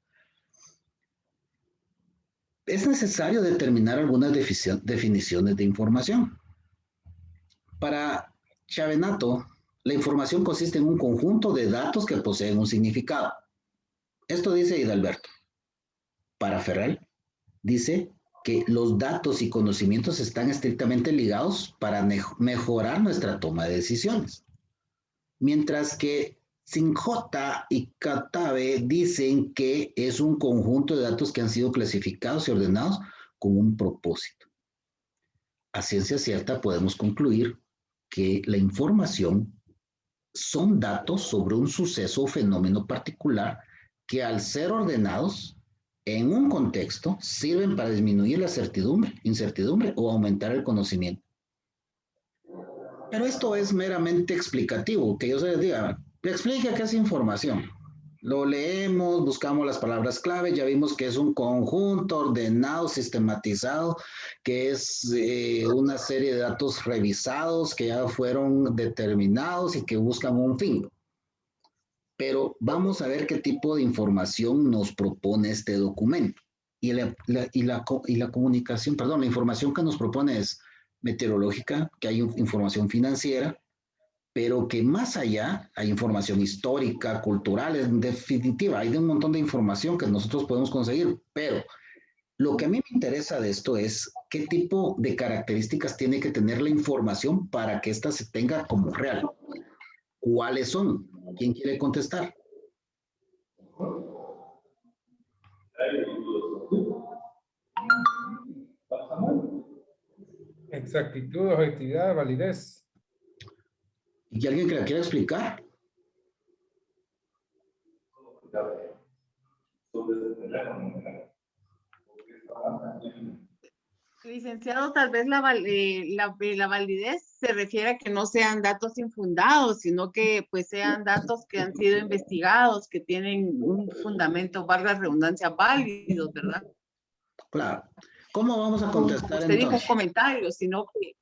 Es necesario determinar algunas definiciones de información. Para Chavenato, la información consiste en un conjunto de datos que poseen un significado. Esto dice Hidalberto. Para Ferrer, dice que los datos y conocimientos están estrictamente ligados para mejorar nuestra toma de decisiones. Mientras que Sinjota y Katabe dicen que es un conjunto de datos que han sido clasificados y ordenados con un propósito. A ciencia cierta podemos concluir que la información son datos sobre un suceso o fenómeno particular que al ser ordenados en un contexto sirven para disminuir la incertidumbre o aumentar el conocimiento. Pero esto es meramente explicativo, que yo se les diga, le explica qué es información. Lo leemos, buscamos las palabras clave, ya vimos que es un conjunto ordenado, sistematizado, que es una serie de datos revisados que ya fueron determinados y que buscan un fin. Pero vamos a ver qué tipo de información nos propone este documento. Y la comunicación, perdón, la información que nos propone es meteorológica, que hay información financiera, pero que más allá hay información histórica, cultural, en definitiva, hay un montón de información que nosotros podemos conseguir, pero lo que a mí me interesa de esto es qué tipo de características tiene que tener la información para que ésta se tenga como real. ¿Cuáles son? ¿Quién quiere contestar? Exactitud, objetividad, validez. ¿Y alguien que la quiera explicar? Licenciado, tal vez la validez se refiere a que no sean datos infundados, sino que pues sean datos que han sido investigados, que tienen un fundamento, valga la redundancia, válidos, ¿verdad? Claro. ¿Cómo vamos a contestar Usted entonces? dijo comentarios, sino que...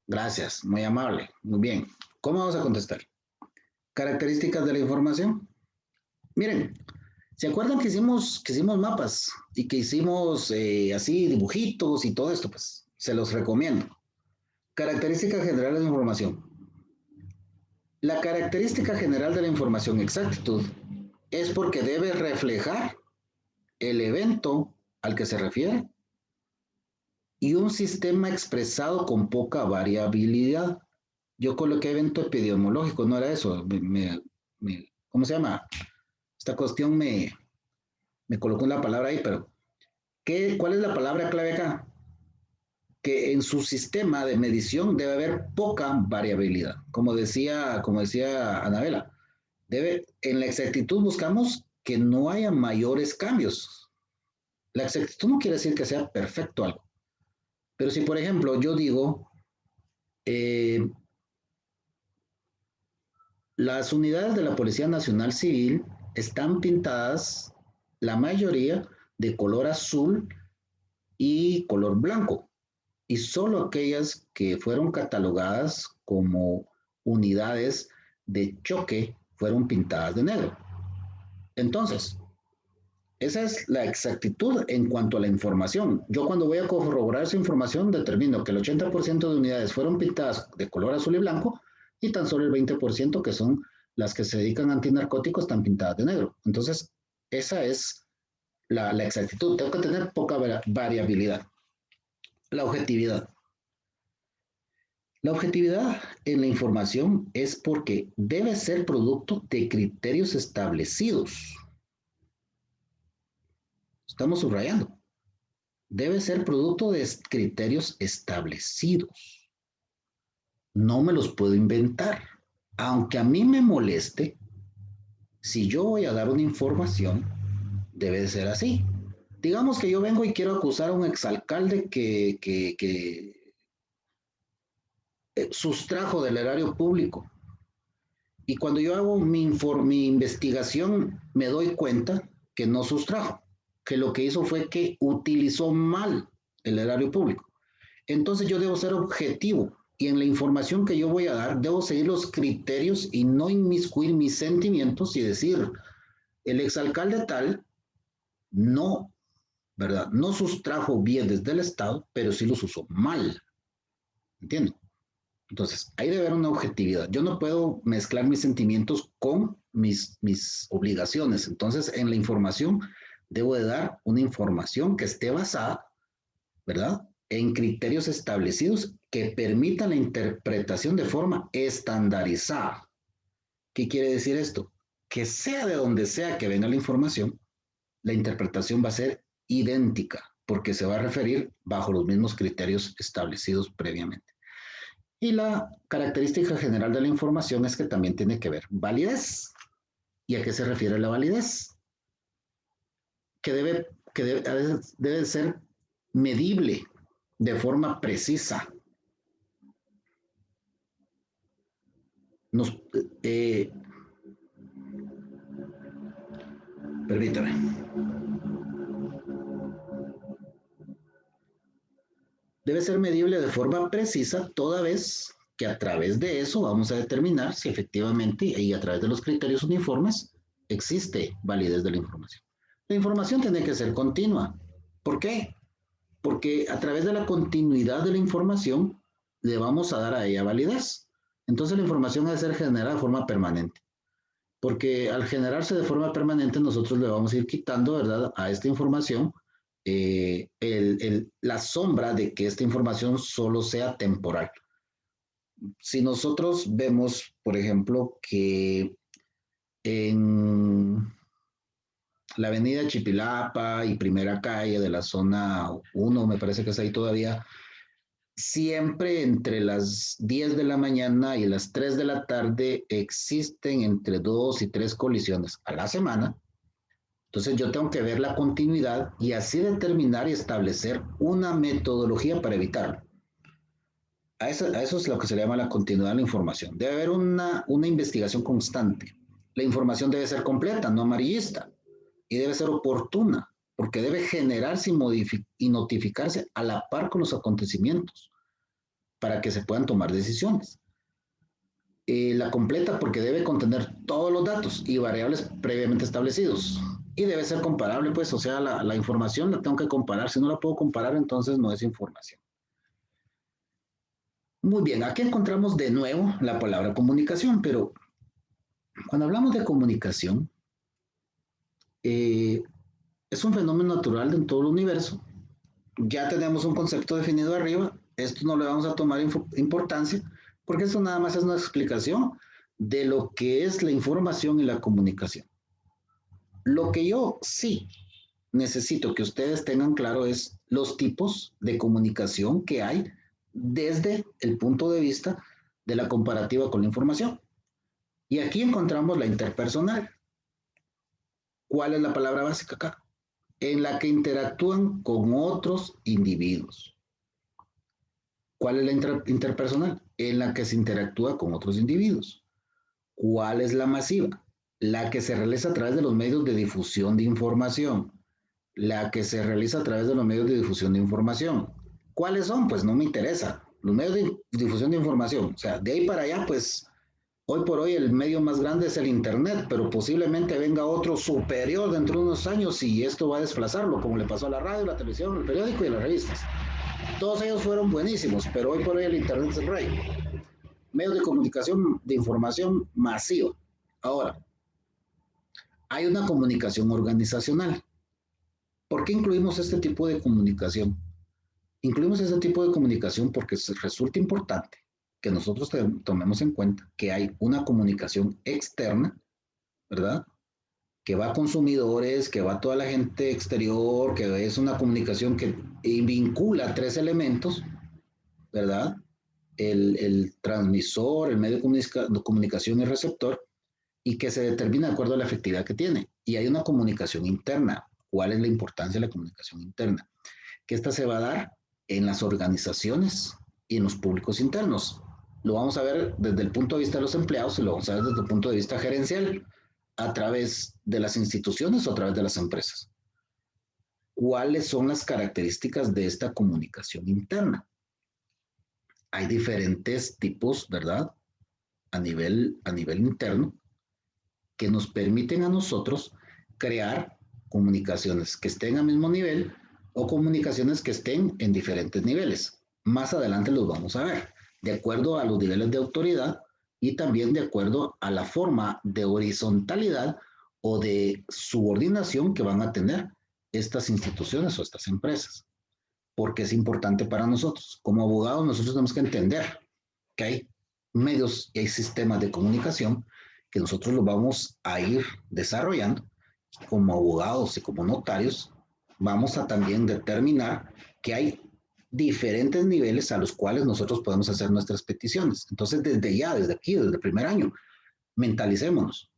Gracias, muy amable. Muy bien. ¿Cómo vamos a contestar? Características de la información. Miren, ¿se acuerdan que hicimos mapas y que hicimos así dibujitos y todo esto? Pues se los recomiendo. Características generales de la información. La característica general de la información, exactitud, es porque debe reflejar el evento al que se refiere y un sistema expresado con poca variabilidad. Yo coloqué evento epidemiológico, no era eso. ¿Cómo se llama? Esta cuestión me colocó una palabra ahí, pero ¿cuál es la palabra clave acá? Que en su sistema de medición debe haber poca variabilidad. Como decía Anabela, en la exactitud buscamos que no haya mayores cambios. La exactitud no quiere decir que sea perfecto algo. Pero si, por ejemplo, yo digo, las unidades de la Policía Nacional Civil están pintadas, la mayoría, de color azul y color blanco. Y solo aquellas que fueron catalogadas como unidades de choque fueron pintadas de negro. Entonces, esa es la exactitud en cuanto a la información. Yo cuando voy a corroborar esa información determino que el 80% de unidades fueron pintadas de color azul y blanco y tan solo el 20%, que son las que se dedican a antinarcóticos, están pintadas de negro. Entonces, Esa es la exactitud. Tengo que tener poca variabilidad. La objetividad. La objetividad en la información es porque debe ser producto de criterios establecidos. Estamos subrayando. Debe ser producto de criterios establecidos. No me los puedo inventar. Aunque a mí me moleste, si yo voy a dar una información, debe de ser así. Digamos que yo vengo y quiero acusar a un exalcalde que sustrajo del erario público. Y cuando yo hago mi investigación, me doy cuenta que no sustrajo, que lo que hizo fue que utilizó mal el erario público. Entonces yo debo ser objetivo y en la información que yo voy a dar, debo seguir los criterios y no inmiscuir mis sentimientos y decir, el exalcalde tal no, ¿verdad? No sustrajo bienes del Estado, pero sí los usó mal. ¿Entienden? Entonces, ahí debe haber una objetividad. Yo no puedo mezclar mis sentimientos con mis obligaciones. Entonces, en la información, debo de dar una información que esté basada, ¿verdad?, en criterios establecidos que permitan la interpretación de forma estandarizada. ¿Qué quiere decir esto? Que sea de donde sea que venga la información, la interpretación va a ser idéntica, porque se va a referir bajo los mismos criterios establecidos previamente. Y la característica general de la información es que también tiene que ver validez. ¿Y a qué se refiere la validez? Que debe ser medible de forma precisa. Permítame. Debe ser medible de forma precisa, toda vez que a través de eso vamos a determinar si efectivamente y a través de los criterios uniformes existe validez de la información. La información tiene que ser continua. ¿Por qué? Porque a través de la continuidad de la información le vamos a dar a ella validez. Entonces la información debe ser generada de forma permanente. Porque al generarse de forma permanente nosotros le vamos a ir quitando, ¿verdad?, a esta información la sombra de que esta información solo sea temporal. Si nosotros vemos, por ejemplo, que en la avenida Chipilapa y Primera Calle de la zona 1, me parece que es ahí todavía, siempre entre las 10 de la mañana y las 3 de la tarde existen entre 2 y 3 colisiones a la semana. Entonces yo tengo que ver la continuidad y así determinar y establecer una metodología para evitarlo. A eso es lo que se le llama la continuidad de la información. Debe haber una investigación constante. La información debe ser completa, no amarillista, y debe ser oportuna, porque debe generarse y notificarse a la par con los acontecimientos para que se puedan tomar decisiones. La completa porque debe contener todos los datos y variables previamente establecidos. Y debe ser comparable, pues, o sea, la información la tengo que comparar. Si no la puedo comparar, entonces no es información. Muy bien, aquí encontramos de nuevo la palabra comunicación, pero cuando hablamos de comunicación, es un fenómeno natural en todo el universo. Ya tenemos un concepto definido arriba. Esto no le vamos a tomar importancia, porque esto nada más es una explicación de lo que es la información y la comunicación. Lo que yo sí necesito que ustedes tengan claro es los tipos de comunicación que hay desde el punto de vista de la comparativa con la información. Y aquí encontramos la interpersonal. ¿Cuál es la palabra básica acá? En la que interactúan con otros individuos. ¿Cuál es la interpersonal? En la que se interactúa con otros individuos. ¿Cuál es la masiva? La que se realiza a través de los medios de difusión de información. La que se realiza a través de los medios de difusión de información. ¿Cuáles son? Pues no me interesa. Los medios de difusión de información. O sea, de ahí para allá, pues, hoy por hoy el medio más grande es el Internet, pero posiblemente venga otro superior dentro de unos años y esto va a desplazarlo, como le pasó a la radio, la televisión, el periódico y las revistas. Todos ellos fueron buenísimos, pero hoy por hoy el Internet es el rey. Medios de comunicación de información masiva. Ahora, hay una comunicación organizacional. ¿Por qué incluimos este tipo de comunicación? Incluimos este tipo de comunicación porque resulta importante que nosotros tomemos en cuenta que hay una comunicación externa, ¿verdad? Que va a consumidores, que va a toda la gente exterior, que es una comunicación que vincula 3 elementos, ¿verdad? El transmisor, el medio de comunicación y el receptor, y que se determina de acuerdo a la efectividad que tiene. Y hay una comunicación interna. ¿Cuál es la importancia de la comunicación interna? Que esta se va a dar en las organizaciones y en los públicos internos. Lo vamos a ver desde el punto de vista de los empleados y lo vamos a ver desde el punto de vista gerencial, a través de las instituciones o a través de las empresas. ¿Cuáles son las características de esta comunicación interna? Hay diferentes tipos, ¿verdad? A nivel interno, que nos permiten a nosotros crear comunicaciones que estén al mismo nivel o comunicaciones que estén en diferentes niveles. Más adelante los vamos a ver, de acuerdo a los niveles de autoridad y también de acuerdo a la forma de horizontalidad o de subordinación que van a tener estas instituciones o estas empresas. Porque es importante para nosotros. Como abogados, nosotros tenemos que entender que hay medios y hay sistemas de comunicación que nosotros los vamos a ir desarrollando. Como abogados y como notarios, vamos a también determinar que hay diferentes niveles a los cuales nosotros podemos hacer nuestras peticiones. Entonces, desde aquí, desde el primer año, mentalicémonos.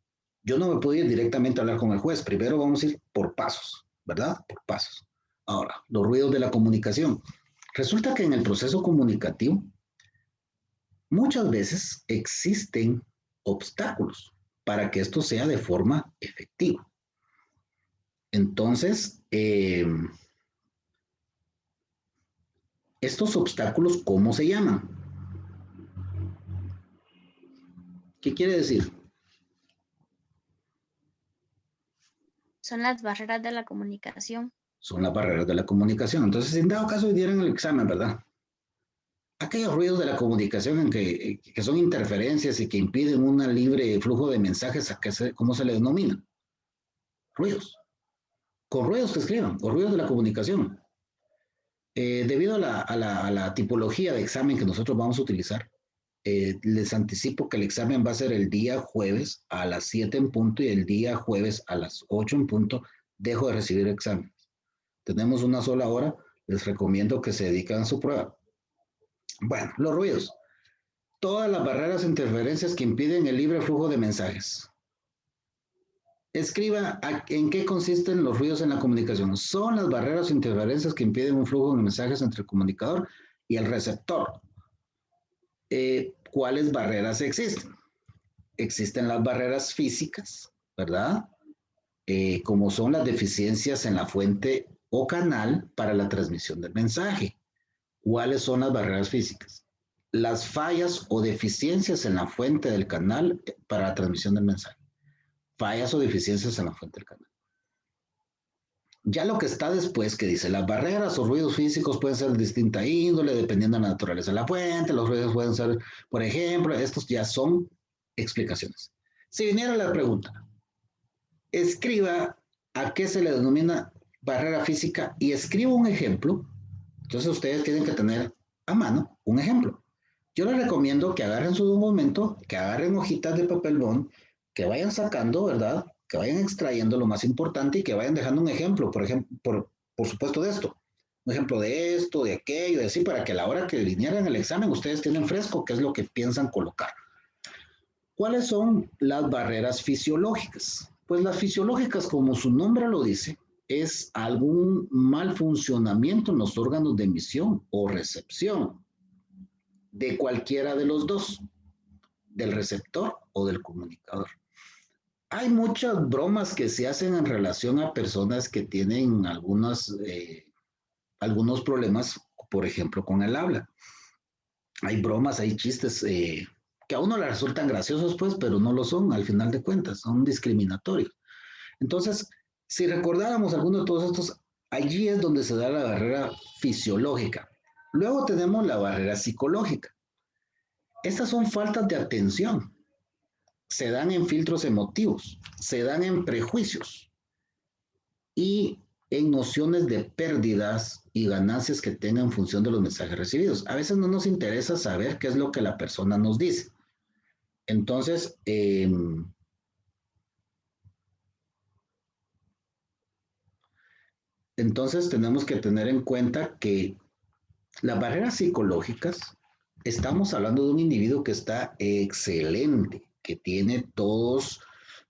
Yo no me puedo ir directamente a hablar con el juez. Primero vamos a ir por pasos, ¿verdad? Por pasos. Ahora, los ruidos de la comunicación. Resulta que en el proceso comunicativo, muchas veces existen obstáculos para que esto sea de forma efectiva. Entonces, estos obstáculos, ¿cómo se llaman? ¿Qué quiere decir? Son las barreras de la comunicación. Son las barreras de la comunicación. Entonces, en dado caso, dieran el examen, ¿verdad? Aquellos ruidos de la comunicación que son interferencias y que impiden un libre flujo de mensajes, ¿cómo se le denomina? Ruidos. Con ruidos que escriban, o ruidos de la comunicación. Debido a la tipología de examen que nosotros vamos a utilizar, les anticipo que el examen va a ser el día jueves a las 7 en punto y el día jueves a las 8 en punto dejo de recibir exámenes. Tenemos una sola hora, les recomiendo que se dediquen a su prueba. Bueno, los ruidos. Todas las barreras e interferencias que impiden el libre flujo de mensajes. Escriba en qué consisten los ruidos en la comunicación. Son las barreras o interferencias que impiden un flujo de mensajes entre el comunicador y el receptor. ¿Cuáles barreras existen? Existen las barreras físicas, ¿verdad? Como son las deficiencias en la fuente o canal para la transmisión del mensaje. ¿Cuáles son las barreras físicas? Las fallas o deficiencias en la fuente del canal para la transmisión del mensaje. Fallas o deficiencias en la fuente del canal. Ya lo que está después, que dice, las barreras o ruidos físicos pueden ser de distinta índole, dependiendo de la naturaleza de la fuente, los ruidos pueden ser, por ejemplo, estos ya son explicaciones. Si viniera la pregunta, escriba a qué se le denomina barrera física y escriba un ejemplo. Entonces ustedes tienen que tener a mano un ejemplo. Yo les recomiendo que agarren su documento, que agarren hojitas de papel bond, que vayan sacando, ¿verdad? Que vayan extrayendo lo más importante y que vayan dejando un ejemplo, por ejemplo, por supuesto de esto. Un ejemplo de esto, de aquello, de así, para que a la hora que vinieran el examen ustedes tienen fresco qué es lo que piensan colocar. ¿Cuáles son las barreras fisiológicas? Pues las fisiológicas, como su nombre lo dice, es algún mal funcionamiento en los órganos de emisión o recepción de cualquiera de los dos, del receptor o del comunicador. Hay muchas bromas que se hacen en relación a personas que tienen algunos problemas, por ejemplo, con el habla. Hay bromas, hay chistes que a uno le resultan graciosos, pues, pero no lo son, al final de cuentas, son discriminatorios. Entonces, si recordáramos alguno de todos estos, allí es donde se da la barrera fisiológica. Luego tenemos la barrera psicológica. Estas son faltas de atención se dan en filtros emotivos, se dan en prejuicios y en nociones de pérdidas y ganancias que tengan en función de los mensajes recibidos. A veces no nos interesa saber qué es lo que la persona nos dice. Entonces, tenemos que tener en cuenta que las barreras psicológicas, estamos hablando de un individuo que está excelente, que tiene todos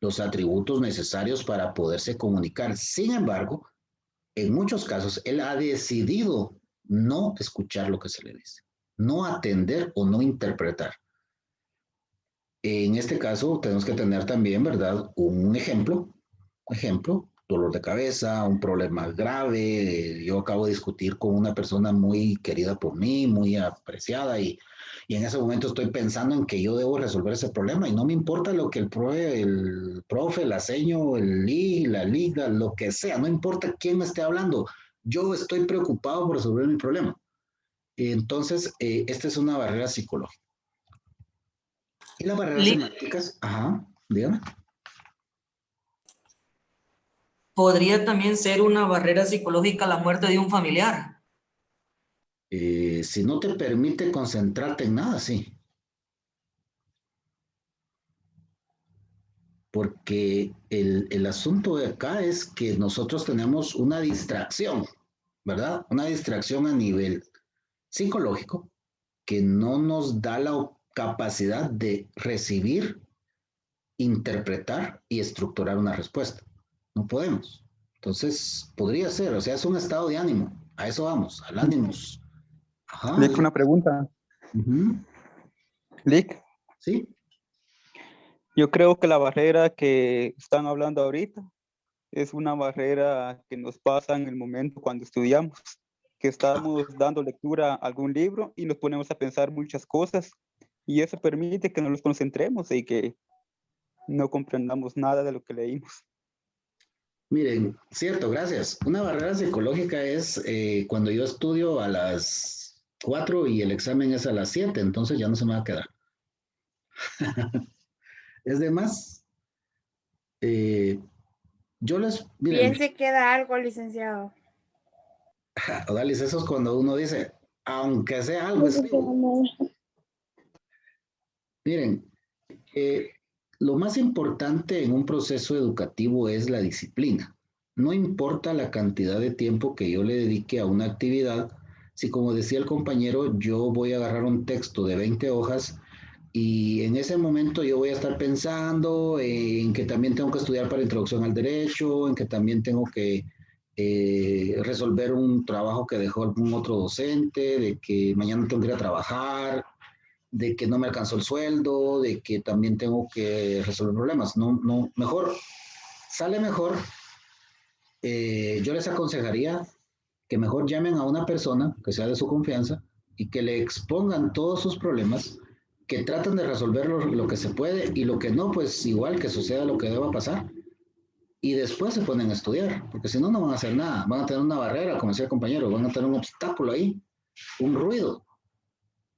los atributos necesarios para poderse comunicar. Sin embargo, en muchos casos, él ha decidido no escuchar lo que se le dice, no atender o no interpretar. En este caso, tenemos que tener también, ¿verdad? Un ejemplo, dolor de cabeza, un problema grave. Yo acabo de discutir con una persona muy querida por mí, muy apreciada, y en ese momento estoy pensando en que yo debo resolver ese problema y no me importa lo que el profe, la seño, el li, la liga, lo que sea, no importa quién me esté hablando, yo estoy preocupado por resolver mi problema. Entonces, esta es una barrera psicológica. Y las barreras semánticas, dígame. ¿Podría también ser una barrera psicológica la muerte de un familiar? Si no te permite concentrarte en nada, sí. Porque el asunto de acá es que nosotros tenemos una distracción, ¿verdad? Una distracción a nivel psicológico que no nos da la capacidad de recibir, interpretar y estructurar una respuesta. No podemos. Entonces, podría ser, o sea, es un estado de ánimo. A eso vamos, al ánimo. Lick, una pregunta. Lick. Sí. Yo creo que la barrera que están hablando ahorita es una barrera que nos pasa en el momento cuando estudiamos, que estamos dando lectura a algún libro y nos ponemos a pensar muchas cosas y eso permite que no nos concentremos y que no comprendamos nada de lo que leímos. Miren, cierto, gracias. Una barrera psicológica es cuando yo estudio a las 4 y el examen es a las 7, entonces ya no se me va a quedar. Es de más. Yo les... Miren, Bien se queda algo, licenciado. Odalis, eso es cuando uno dice, aunque sea algo, miren, lo más importante en un proceso educativo es la disciplina. No importa la cantidad de tiempo que yo le dedique a una actividad, si como decía el compañero, yo voy a agarrar un texto de 20 hojas y en ese momento yo voy a estar pensando en que también tengo que estudiar para introducción al derecho, en que también tengo que resolver un trabajo que dejó algún otro docente, de que mañana tengo que ir a trabajar, de que no me alcanzó el sueldo, de que también tengo que resolver problemas. No, sale mejor. Yo les aconsejaría que mejor llamen a una persona que sea de su confianza y que le expongan todos sus problemas, que traten de resolver lo que se puede y lo que no, pues igual que suceda lo que deba pasar. Y después se ponen a estudiar, porque si no, no van a hacer nada. Van a tener una barrera, como decía el compañero, van a tener un obstáculo ahí, un ruido.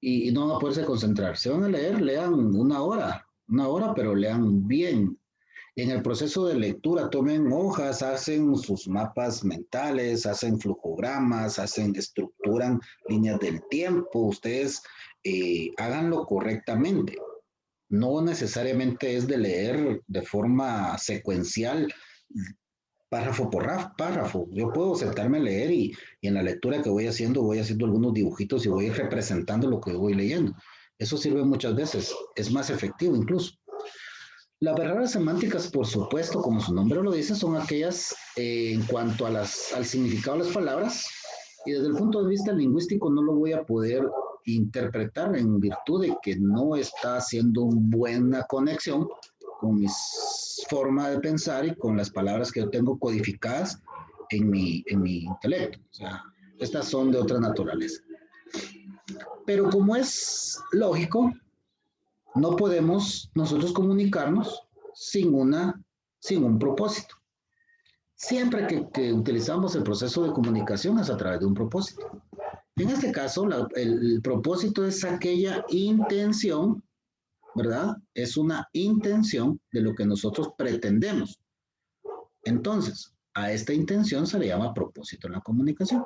Y no van a poderse concentrar. Si van a leer, lean una hora, pero lean bien. En el proceso de lectura, tomen hojas, hacen sus mapas mentales, hacen flujogramas, estructuran líneas del tiempo. Ustedes háganlo correctamente. No necesariamente es de leer de forma secuencial, párrafo por párrafo. Yo puedo sentarme a leer y en la lectura que voy haciendo algunos dibujitos y voy representando lo que voy leyendo. Eso sirve muchas veces, es más efectivo incluso. Las barreras semánticas, por supuesto, como su nombre lo dice, son aquellas en cuanto a al significado de las palabras, y desde el punto de vista lingüístico no lo voy a poder interpretar en virtud de que no está haciendo una buena conexión con mi forma de pensar y con las palabras que yo tengo codificadas en mi intelecto. O sea, estas son de otra naturaleza. Pero como es lógico, no podemos nosotros comunicarnos sin un propósito. Siempre que utilizamos el proceso de comunicación es a través de un propósito. En este caso, el propósito es aquella intención ¿verdad? Es una intención de lo que nosotros pretendemos. Entonces, a esta intención se le llama propósito en la comunicación.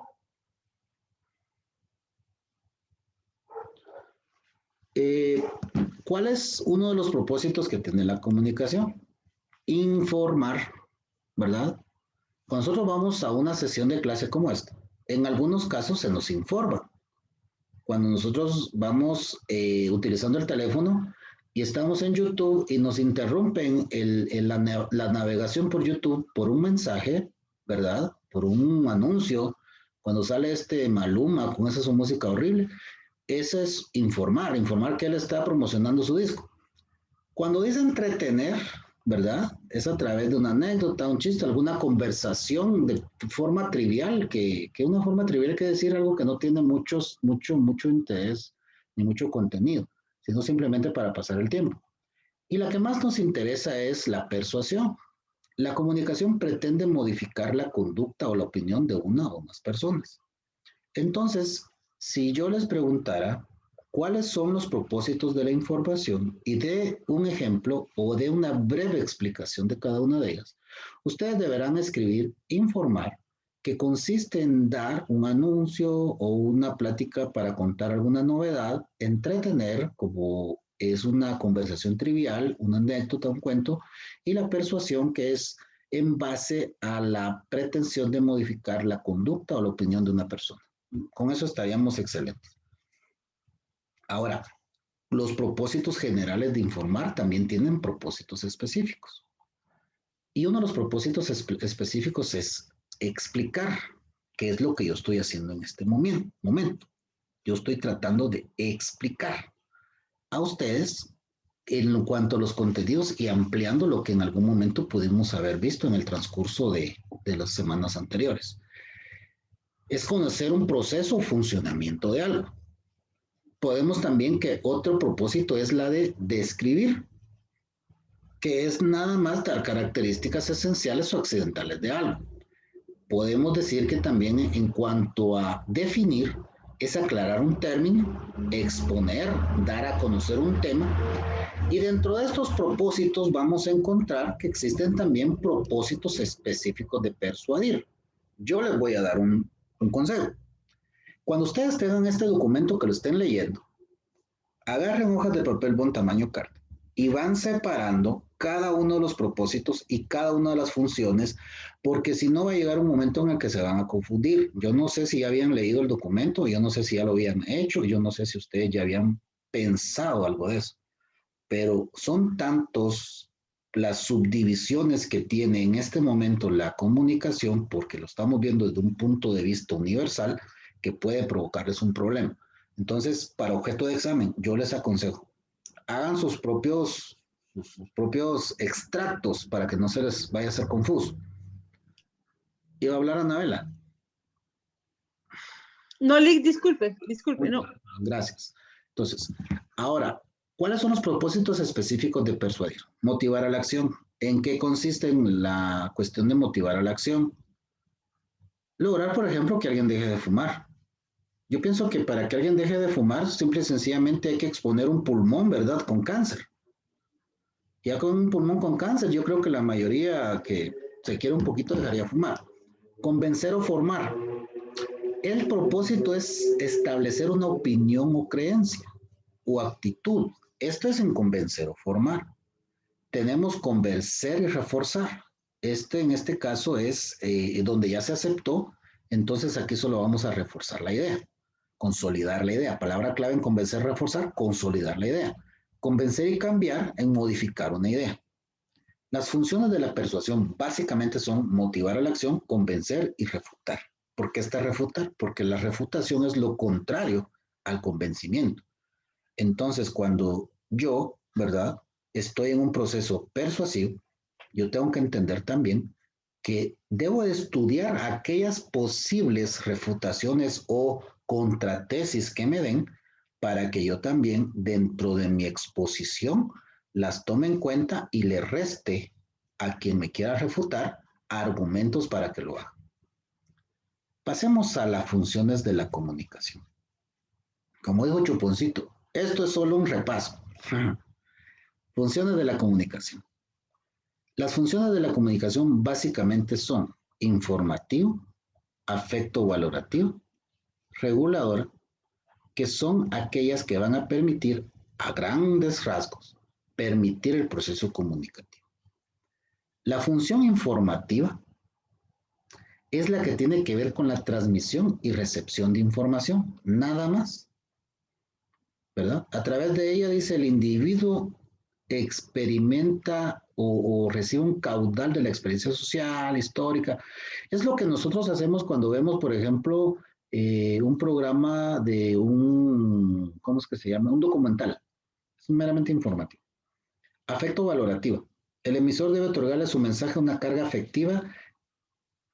¿Cuál es uno de los propósitos que tiene la comunicación? Informar, ¿verdad? Cuando nosotros vamos a una sesión de clase como esta, en algunos casos se nos informa. Cuando nosotros vamos utilizando el teléfono y estamos en YouTube y nos interrumpen la navegación por YouTube por un mensaje, ¿verdad? Por un anuncio, cuando sale Maluma con esa su música horrible, eso es informar que él está promocionando su disco. Cuando dice entretener, ¿verdad? Es a través de una anécdota, un chiste, alguna conversación de forma trivial, que una forma trivial quiere decir algo que no tiene mucho interés ni mucho contenido, sino simplemente para pasar el tiempo. Y la que más nos interesa es la persuasión. La comunicación pretende modificar la conducta o la opinión de una o más personas. Entonces, si yo les preguntara cuáles son los propósitos de la información y de un ejemplo o de una breve explicación de cada una de ellas, ustedes deberán escribir informar, que consiste en dar un anuncio o una plática para contar alguna novedad, entretener, como es una conversación trivial, una anécdota, un cuento, y la persuasión, que es en base a la pretensión de modificar la conducta o la opinión de una persona. Con eso estaríamos excelentes. Ahora, los propósitos generales de informar también tienen propósitos específicos. Y uno de los propósitos específicos es explicar qué es lo que yo estoy haciendo en este momento. Yo estoy tratando de explicar a ustedes en cuanto a los contenidos y ampliando lo que en algún momento pudimos haber visto en el transcurso de las semanas anteriores. Es conocer un proceso o funcionamiento de algo. Podemos también que otro propósito es la de describir, que es nada más dar características esenciales o accidentales de algo. Podemos decir que también en cuanto a definir, es aclarar un término, exponer, dar a conocer un tema. Y dentro de estos propósitos vamos a encontrar que existen también propósitos específicos de persuadir. Yo les voy a dar un consejo. Cuando ustedes tengan este documento que lo estén leyendo, agarren hojas de papel bond tamaño carta y van separando cada uno de los propósitos y cada una de las funciones, porque si no va a llegar un momento en el que se van a confundir. Yo no sé si ya habían leído el documento, yo no sé si ya lo habían hecho, yo no sé si ustedes ya habían pensado algo de eso, pero son tantos las subdivisiones que tiene en este momento la comunicación, porque lo estamos viendo desde un punto de vista universal, que puede provocarles un problema. Entonces, para objeto de examen, yo les aconsejo, hagan sus propios extractos para que no se les vaya a ser confuso. Iba a hablar Anabela. No, Lick, disculpe, no. Gracias. Entonces, ahora, ¿cuáles son los propósitos específicos de persuadir? Motivar a la acción. ¿En qué consiste en la cuestión de motivar a la acción? Lograr, por ejemplo, que alguien deje de fumar. Yo pienso que para que alguien deje de fumar, simple y sencillamente hay que exponer un pulmón, ¿verdad?, con cáncer. Ya con un pulmón con cáncer, yo creo que la mayoría que se quiere un poquito dejaría fumar. Convencer o formar. El propósito es establecer una opinión o creencia o actitud. Esto es en convencer o formar. Tenemos convencer y reforzar. En este caso es donde ya se aceptó, entonces aquí solo vamos a reforzar la idea, consolidar la idea. Palabra clave en convencer, reforzar, consolidar la idea. Convencer y cambiar en modificar una idea. Las funciones de la persuasión básicamente son motivar a la acción, convencer y refutar. ¿Por qué está refutar? Porque la refutación es lo contrario al convencimiento. Entonces, cuando yo, ¿verdad?, estoy en un proceso persuasivo, yo tengo que entender también que debo de estudiar aquellas posibles refutaciones o contratesis que me den para que yo también dentro de mi exposición las tome en cuenta y le reste a quien me quiera refutar argumentos para que lo haga. Pasemos a las funciones de la comunicación. Como dijo Chuponcito, esto es solo un repaso. Funciones de la comunicación. Las funciones de la comunicación básicamente son informativo, afecto valorativo, reguladora, que son aquellas que van a permitir, a grandes rasgos, permitir el proceso comunicativo. La función informativa es la que tiene que ver con la transmisión y recepción de información, nada más, ¿verdad? A través de ella, dice, el individuo experimenta o recibe un caudal de la experiencia social, histórica. Es lo que nosotros hacemos cuando vemos, por ejemplo, un programa de un, ¿cómo es que se llama? Un documental. Es meramente informativo. Afecto valorativo. El emisor debe otorgarle a su mensaje una carga afectiva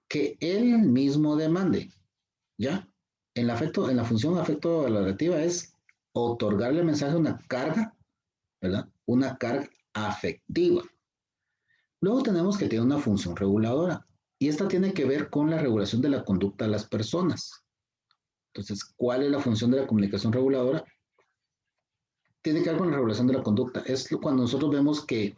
que él mismo demande. ¿Ya? En la función afecto valorativa es otorgarle al mensaje una carga, ¿verdad? Una carga afectiva. Luego tenemos que tener una función reguladora. Y esta tiene que ver con la regulación de la conducta de las personas. Entonces, ¿cuál es la función de la comunicación reguladora? Tiene que ver con la regulación de la conducta. Es cuando nosotros vemos que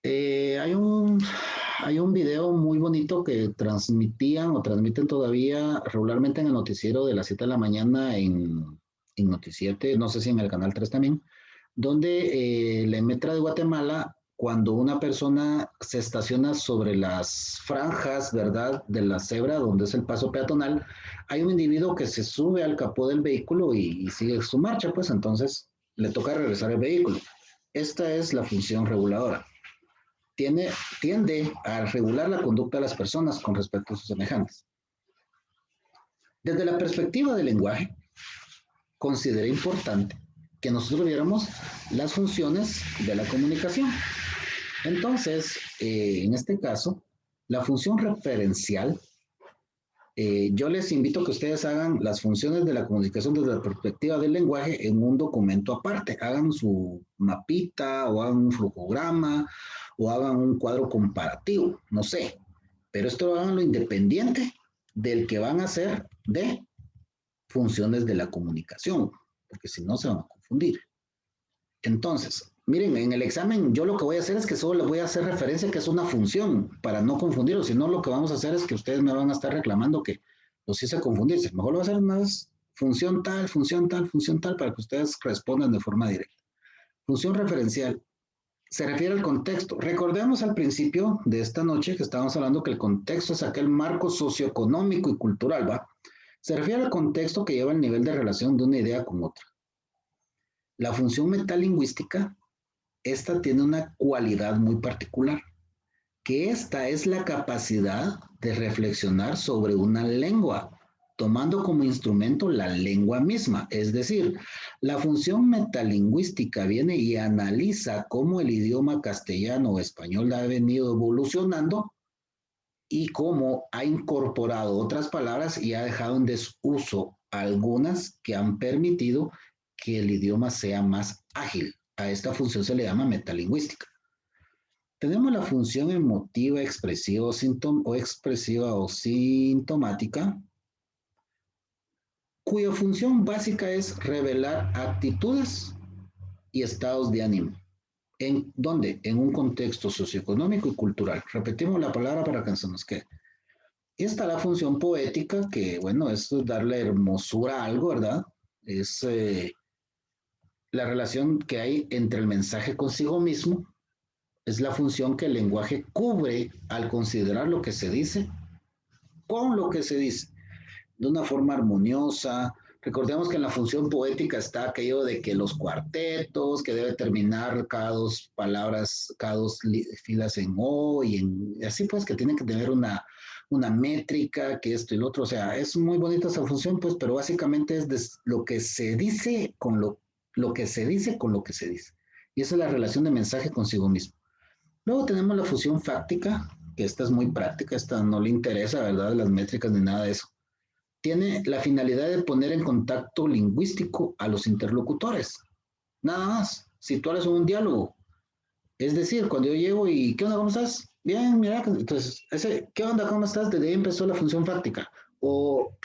hay un video muy bonito que transmitían o transmiten todavía regularmente en el noticiero de las 7 de la mañana en Noticiete, no sé si en el Canal 3 también, donde la Metra de Guatemala, cuando una persona se estaciona sobre las franjas, ¿verdad?, de la cebra, donde es el paso peatonal, hay un individuo que se sube al capó del vehículo y sigue su marcha, pues entonces le toca regresar el vehículo. Esta es la función reguladora. Tiende a regular la conducta de las personas con respecto a sus semejantes. Desde la perspectiva del lenguaje, considero importante que nosotros viéramos las funciones de la comunicación. Entonces, en este caso, la función referencial, yo les invito a que ustedes hagan las funciones de la comunicación desde la perspectiva del lenguaje en un documento aparte. Hagan su mapita o hagan un flujograma o hagan un cuadro comparativo, no sé. Pero esto háganlo independiente del que van a hacer de funciones de la comunicación, porque si no se van a confundir. Entonces, miren, en el examen yo lo que voy a hacer es que solo les voy a hacer referencia que es una función para no confundirlo, si no lo que vamos a hacer es que ustedes me van a estar reclamando que los hice confundirse. Mejor lo voy a hacer una vez, función tal, función tal, función tal, para que ustedes respondan de forma directa. Función referencial se refiere al contexto. Recordemos al principio de esta noche que estábamos hablando que el contexto es aquel marco socioeconómico y cultural, ¿va? Se refiere al contexto que lleva el nivel de relación de una idea con otra. La función metalingüística, esta tiene una cualidad muy particular, que esta es la capacidad de reflexionar sobre una lengua, tomando como instrumento la lengua misma. Es decir, la función metalingüística viene y analiza cómo el idioma castellano o español ha venido evolucionando y cómo ha incorporado otras palabras y ha dejado en desuso algunas que han permitido que el idioma sea más ágil. A esta función se le llama metalingüística. Tenemos la función emotiva, expresiva o sintomática, cuya función básica es revelar actitudes y estados de ánimo. ¿En dónde? En un contexto socioeconómico y cultural. Repetimos la palabra para que se nos quede. Y está la función poética, que bueno, es darle hermosura a algo, ¿verdad? Es la relación que hay entre el mensaje consigo mismo. Es la función que el lenguaje cubre al considerar lo que se dice con lo que se dice, de una forma armoniosa. Recordemos que en la función poética está aquello de que los cuartetos, que debe terminar cada dos palabras, cada dos filas en O, y así pues que tiene que tener una métrica, que esto y lo otro. O sea, es muy bonita esa función, pues, pero básicamente es lo que se dice con lo que se dice con lo que se dice. Y esa es la relación de mensaje consigo mismo. Luego tenemos la función fáctica, que esta es muy práctica, esta no le interesa, ¿verdad?, las métricas ni nada de eso. Tiene la finalidad de poner en contacto lingüístico a los interlocutores. Nada más, situarles en un diálogo. Es decir, cuando yo llego y, ¿qué onda, cómo estás? Bien, mira, entonces, ¿qué onda, cómo estás? Desde ahí empezó la función fáctica. O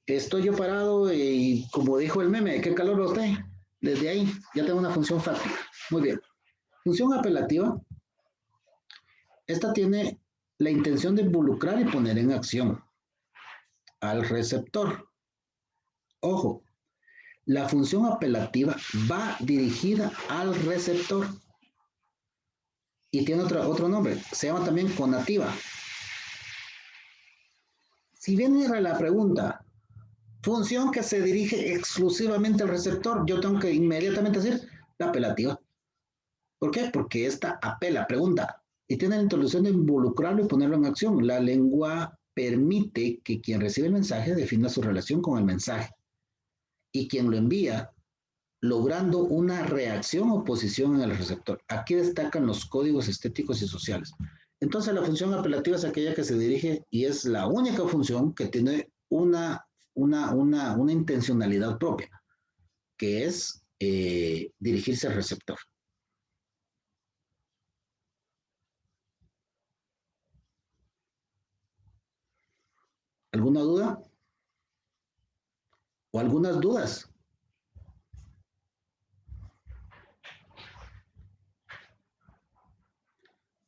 estoy yo parado y, como dijo el meme, ¿qué calor usted? Desde ahí ya tengo una función fáctica. Muy bien. Función apelativa. Esta tiene la intención de involucrar y poner en acción al receptor. Ojo, la función apelativa va dirigida al receptor. Y tiene otro nombre, se llama también conativa. Si viene la pregunta, función que se dirige exclusivamente al receptor, yo tengo que inmediatamente decir la apelativa. ¿Por qué? Porque esta apela, pregunta, y tiene la introducción de involucrarlo y ponerlo en acción. La lengua permite que quien recibe el mensaje defina su relación con el mensaje y quien lo envía, logrando una reacción o posición en el receptor. Aquí destacan los códigos estéticos y sociales. Entonces la función apelativa es aquella que se dirige y es la única función que tiene una intencionalidad propia, que es dirigirse al receptor. ¿Alguna duda? ¿O algunas dudas?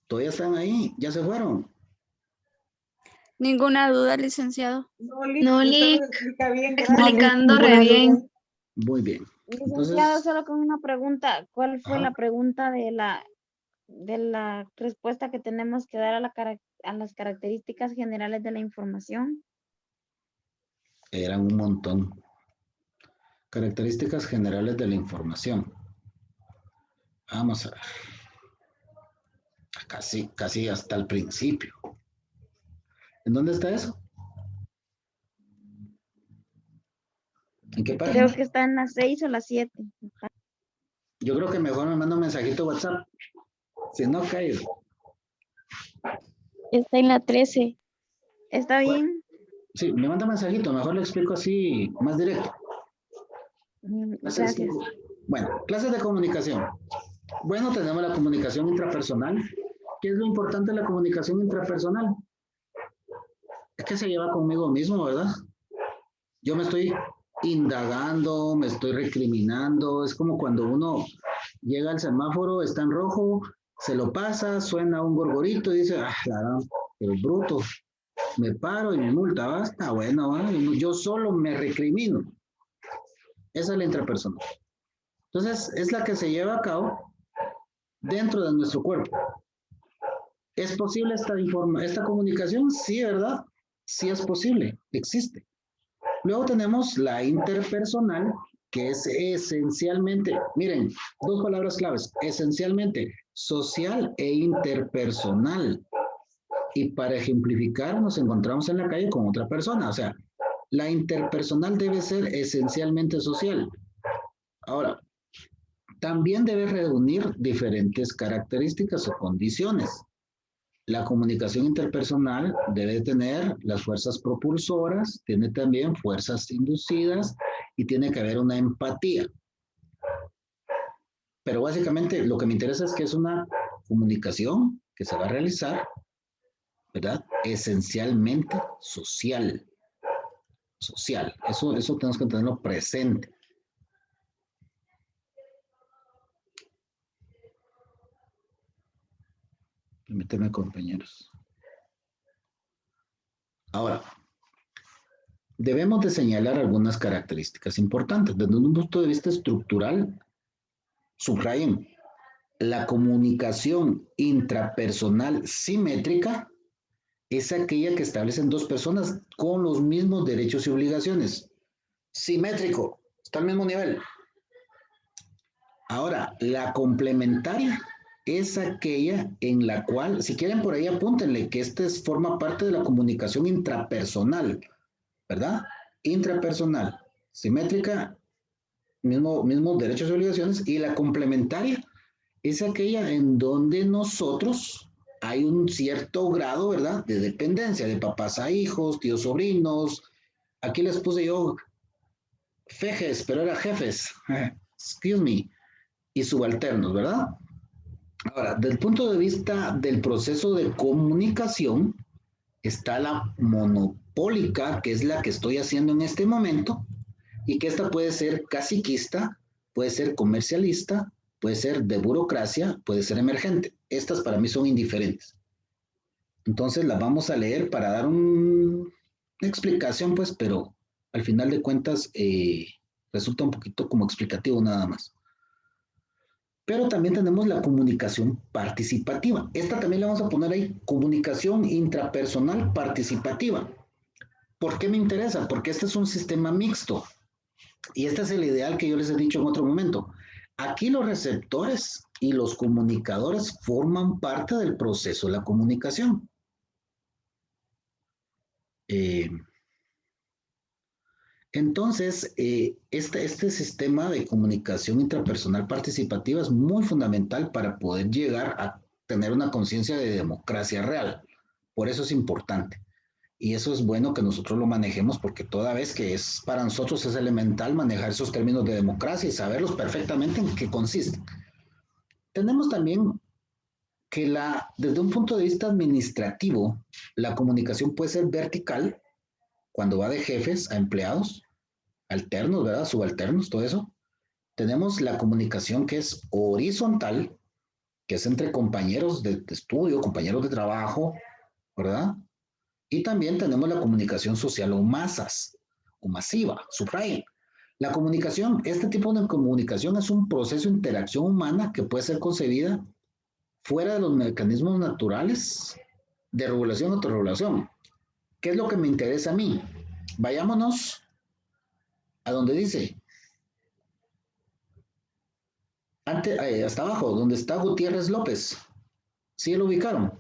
¿Todavía están ahí? ¿Ya se fueron? Ninguna duda, licenciado. No, Lick. Explicando re bien. Muy bien. Licenciado, Entonces, solo con una pregunta. ¿Cuál fue ajá. la pregunta de la respuesta que tenemos que dar a las características generales de la información? Eran un montón. Características generales de la información. Vamos a ver. Casi hasta el principio. ¿En dónde está eso? ¿En qué página? Creo que está en las 6 o las 7. Yo creo que mejor me manda un mensajito WhatsApp. Si no, caigo. Está en la 13. ¿Está bien? Sí, me manda un mensajito. Mejor le explico así, más directo. Gracias. Bueno, clases de comunicación. Bueno, tenemos la comunicación intrapersonal. ¿Qué es lo importante de la comunicación intrapersonal? Es que se lleva conmigo mismo, ¿verdad? Yo me estoy indagando, me estoy recriminando. Es como cuando uno llega al semáforo, está en rojo, se lo pasa, suena un gorgorito y dice, el bruto, me paro y me multa, basta, bueno, yo solo me recrimino. Esa es la intrapersonal. Entonces, es la que se lleva a cabo dentro de nuestro cuerpo. ¿Es posible esta comunicación? Sí, ¿verdad? Sí es posible, existe. Luego tenemos la interpersonal, que es esencialmente, miren, dos palabras claves, esencialmente social e interpersonal. Y para ejemplificar, nos encontramos en la calle con otra persona. O sea, la interpersonal debe ser esencialmente social. Ahora, también debe reunir diferentes características o condiciones. La comunicación interpersonal debe tener las fuerzas propulsoras, tiene también fuerzas inducidas y tiene que haber una empatía. Pero básicamente lo que me interesa es que es una comunicación que se va a realizar, ¿verdad? Esencialmente social. Social. Eso tenemos que tenerlo presente. Permíteme, compañeros. Ahora, debemos de señalar algunas características importantes. Desde un punto de vista estructural, subrayen, la comunicación intrapersonal simétrica es aquella que establecen dos personas con los mismos derechos y obligaciones. Simétrico, está al mismo nivel. Ahora, la complementaria es aquella en la cual, si quieren por ahí apúntenle que forma parte de la comunicación intrapersonal, ¿verdad? Intrapersonal, simétrica, mismos derechos y obligaciones, y la complementaria es aquella en donde nosotros hay un cierto grado, ¿verdad?, de dependencia, de papás a hijos, tíos, sobrinos. Aquí les puse yo fejes, pero era jefes, excuse me, y subalternos, ¿verdad? Ahora, desde el punto de vista del proceso de comunicación, está la monopólica, que es la que estoy haciendo en este momento, y que esta puede ser caciquista, puede ser comercialista, puede ser de burocracia, puede ser emergente. Estas para mí son indiferentes. Entonces las vamos a leer para dar una explicación, pues, pero al final de cuentas resulta un poquito como explicativo nada más. Pero también tenemos la comunicación participativa. Esta también la vamos a poner ahí, comunicación intrapersonal participativa. ¿Por qué me interesa? Porque este es un sistema mixto. Y este es el ideal que yo les he dicho en otro momento. Aquí los receptores y los comunicadores forman parte del proceso de la comunicación. Entonces, este sistema de comunicación intrapersonal participativa es muy fundamental para poder llegar a tener una conciencia de democracia real. Por eso es importante. Y eso es bueno que nosotros lo manejemos porque toda vez que para nosotros es elemental manejar esos términos de democracia y saberlos perfectamente en qué consisten. Tenemos también que desde un punto de vista administrativo, la comunicación puede ser vertical, cuando va de jefes a empleados, alternos, ¿verdad? Subalternos, todo eso. Tenemos la comunicación que es horizontal, que es entre compañeros de estudio, compañeros de trabajo, ¿verdad? Y también tenemos la comunicación social o masas, o masiva, subrayen. La comunicación, este tipo de comunicación es un proceso de interacción humana que puede ser concebida fuera de los mecanismos naturales de regulación o autorregulación. ¿Qué es lo que me interesa a mí? Vayámonos a donde dice, hasta abajo, donde está Gutiérrez López. ¿Sí lo ubicaron?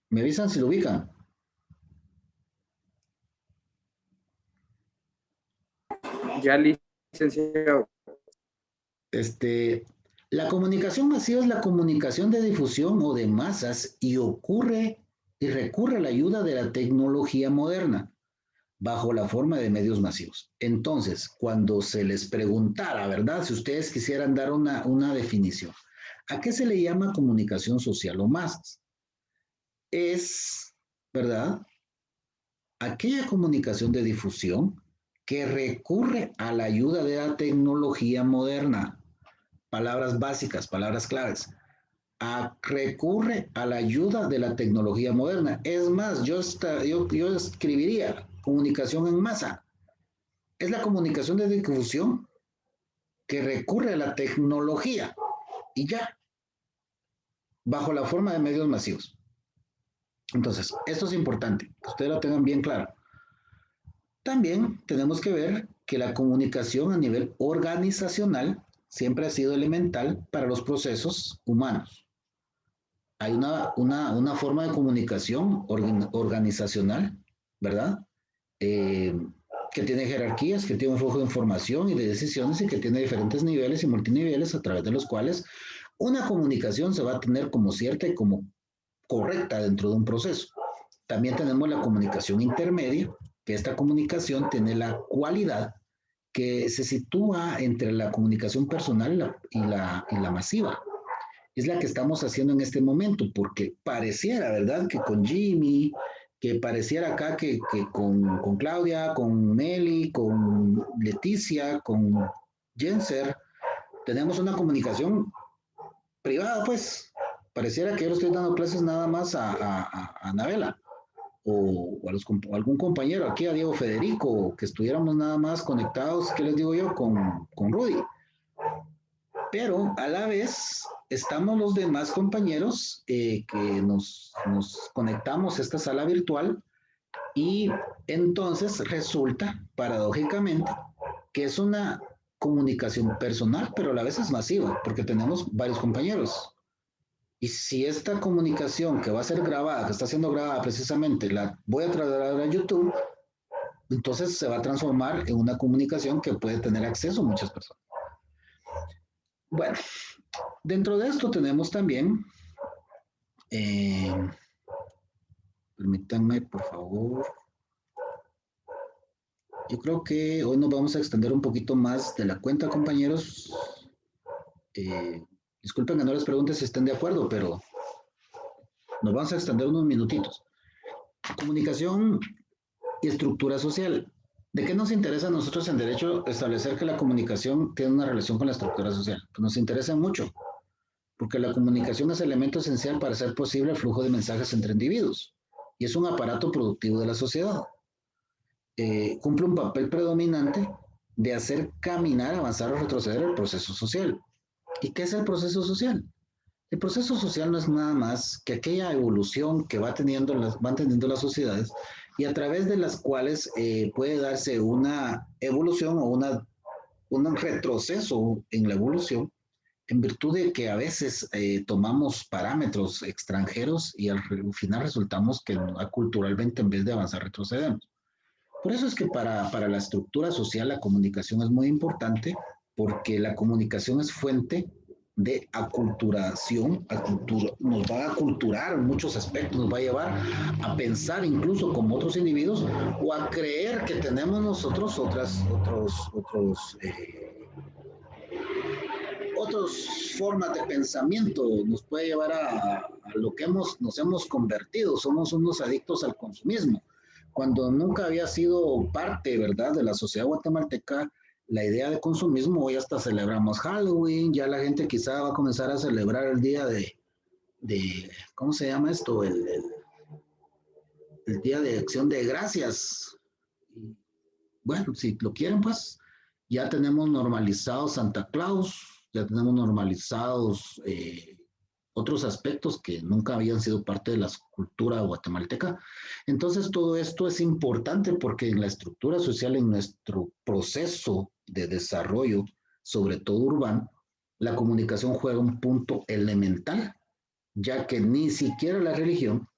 ¿Me avisan si lo ubican? Ya, licenciado. La comunicación masiva es la comunicación de difusión o de masas y recurre a la ayuda de la tecnología moderna bajo la forma de medios masivos. Entonces, cuando se les preguntara, ¿verdad? Si ustedes quisieran dar una definición, ¿a qué se le llama comunicación social o masas? Es, ¿verdad? Aquella comunicación de difusión que recurre a la ayuda de la tecnología moderna. Palabras básicas, palabras claves. Recurre a la ayuda de la tecnología moderna. Es más, yo escribiría comunicación en masa. Es la comunicación de difusión que recurre a la tecnología y ya, bajo la forma de medios masivos. Entonces, esto es importante, que ustedes lo tengan bien claro. También tenemos que ver que la comunicación a nivel organizacional siempre ha sido elemental para los procesos humanos. Hay una forma de comunicación organizacional, ¿verdad? Que tiene jerarquías, que tiene un flujo de información y de decisiones y que tiene diferentes niveles y multiniveles a través de los cuales una comunicación se va a tener como cierta y como correcta dentro de un proceso. También tenemos la comunicación intermedia, que esta comunicación tiene la cualidad que se sitúa entre la comunicación personal y la masiva. Es la que estamos haciendo en este momento, porque pareciera, ¿verdad?, que con Jimmy, que pareciera acá que con Claudia, con Meli, con Leticia, con Jenser, tenemos una comunicación privada, pues. Pareciera que yo le estoy dando clases nada más a Anabela o a algún compañero aquí, a Diego Federico, que estuviéramos nada más conectados, ¿qué les digo yo?, con Rudy. Pero a la vez estamos los demás compañeros que nos conectamos a esta sala virtual y entonces resulta, paradójicamente, que es una comunicación personal, pero a la vez es masiva, porque tenemos varios compañeros. Y si esta comunicación que va a ser grabada, que está siendo grabada precisamente, la voy a trasladar a YouTube, entonces se va a transformar en una comunicación que puede tener acceso a muchas personas. Bueno, dentro de esto tenemos también, permítanme por favor, yo creo que hoy nos vamos a extender un poquito más de la cuenta, compañeros. Disculpen que no les pregunte si estén de acuerdo, pero nos vamos a extender unos minutitos. Comunicación y estructura social. ¿De qué nos interesa a nosotros en derecho establecer que la comunicación tiene una relación con la estructura social? Pues nos interesa mucho, porque la comunicación es elemento esencial para hacer posible el flujo de mensajes entre individuos y es un aparato productivo de la sociedad. Cumple un papel predominante de hacer caminar, avanzar o retroceder el proceso social. ¿Y qué es el proceso social? El proceso social no es nada más que aquella evolución que van teniendo las sociedades y a través de las cuales puede darse una evolución o un retroceso en la evolución en virtud de que a veces tomamos parámetros extranjeros y al final resultamos que culturalmente en vez de avanzar retrocedemos. Por eso es que para la estructura social la comunicación es muy importante porque la comunicación es fuente de aculturación, nos va a aculturar en muchos aspectos, nos va a llevar a pensar incluso como otros individuos o a creer que tenemos nosotros otras formas de pensamiento, nos puede llevar a lo que nos hemos convertido, somos unos adictos al consumismo, cuando nunca había sido parte, ¿verdad?, de la sociedad guatemalteca. La idea de consumismo, hoy hasta celebramos Halloween, ya la gente quizá va a comenzar a celebrar el día de ¿cómo se llama esto? El Día de Acción de Gracias. Y bueno, si lo quieren, pues ya tenemos normalizado Santa Claus, ya tenemos normalizados otros aspectos que nunca habían sido parte de la cultura guatemalteca. Entonces, todo esto es importante porque en la estructura social, en nuestro proceso de desarrollo, sobre todo urbano, la comunicación juega un punto elemental, ya que ni siquiera la religión,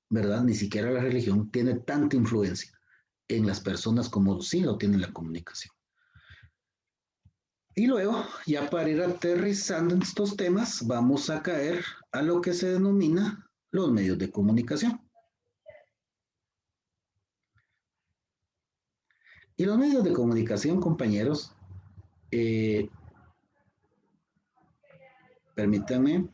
¿verdad? Ni siquiera la religión tiene tanta influencia en las personas como sí lo tiene la comunicación. Y luego, ya para ir aterrizando en estos temas, vamos a caer a lo que se denomina los medios de comunicación. Y los medios de comunicación, compañeros, permítanme.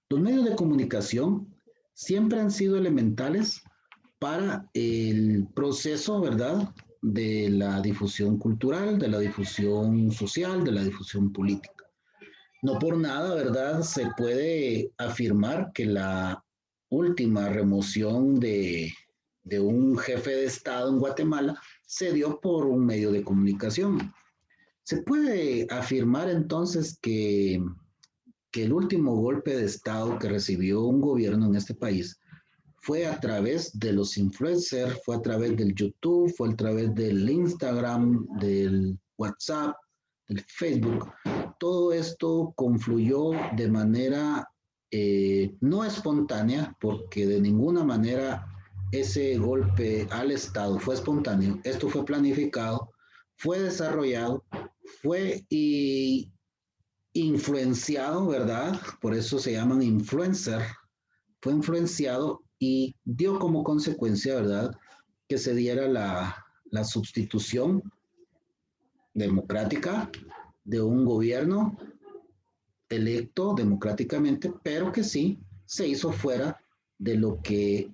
Los medios de comunicación siempre han sido elementales para el proceso, ¿verdad?, de la difusión cultural, de la difusión social, de la difusión política. No por nada, ¿verdad?, se puede afirmar que la última remoción de un jefe de Estado en Guatemala se dio por un medio de comunicación. Se puede afirmar entonces que el último golpe de Estado que recibió un gobierno en este país fue a través de los influencers, fue a través del YouTube, fue a través del Instagram, del WhatsApp, del Facebook. Todo esto confluyó de manera no espontánea, porque de ninguna manera ese golpe al Estado fue espontáneo. Esto fue planificado, fue desarrollado, fue influenciado, ¿verdad? Por eso se llaman influencer. Fue influenciado y dio como consecuencia, ¿verdad?, que se diera la sustitución democrática de un gobierno electo democráticamente, pero que sí se hizo fuera de lo que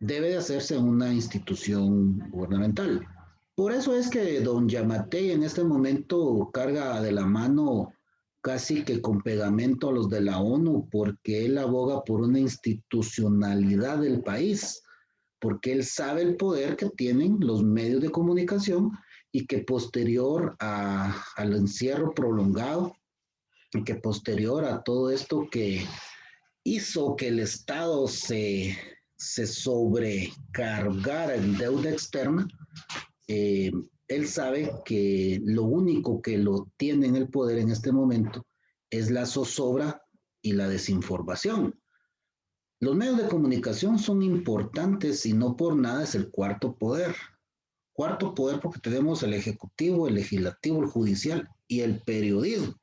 debe de hacerse en una institución gubernamental. Por eso es que don Yamatei en este momento carga de la mano casi que con pegamento a los de la ONU, porque él aboga por una institucionalidad del país, porque él sabe el poder que tienen los medios de comunicación y que posterior al encierro prolongado y que posterior a todo esto que hizo que el Estado se sobrecargara en deuda externa, él sabe que lo único que lo tiene en el poder en este momento es la zozobra y la desinformación. Los medios de comunicación son importantes y no por nada es el cuarto poder. Cuarto poder porque tenemos el ejecutivo, el legislativo, el judicial y el periodismo.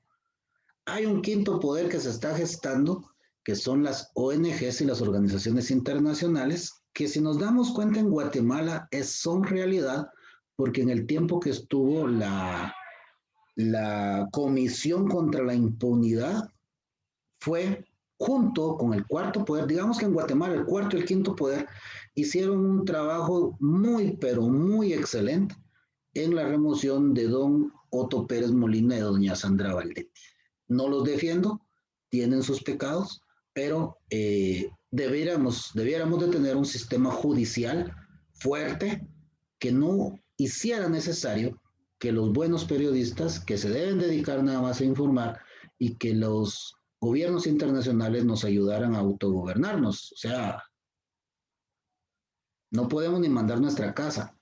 Hay un quinto poder que se está gestando, que son las ONGs y las organizaciones internacionales, que si nos damos cuenta en Guatemala son realidad, porque en el tiempo que estuvo la Comisión contra la Impunidad, fue junto con el cuarto poder, digamos que en Guatemala el cuarto y el quinto poder hicieron un trabajo muy, pero muy excelente en la remoción de don Otto Pérez Molina y de doña Sandra Valdetti. No los defiendo, tienen sus pecados, pero debiéramos de tener un sistema judicial fuerte que no hiciera necesario que los buenos periodistas que se deben dedicar nada más a informar y que los gobiernos internacionales nos ayudaran a autogobernarnos. O sea, no podemos ni mandar nuestra casa.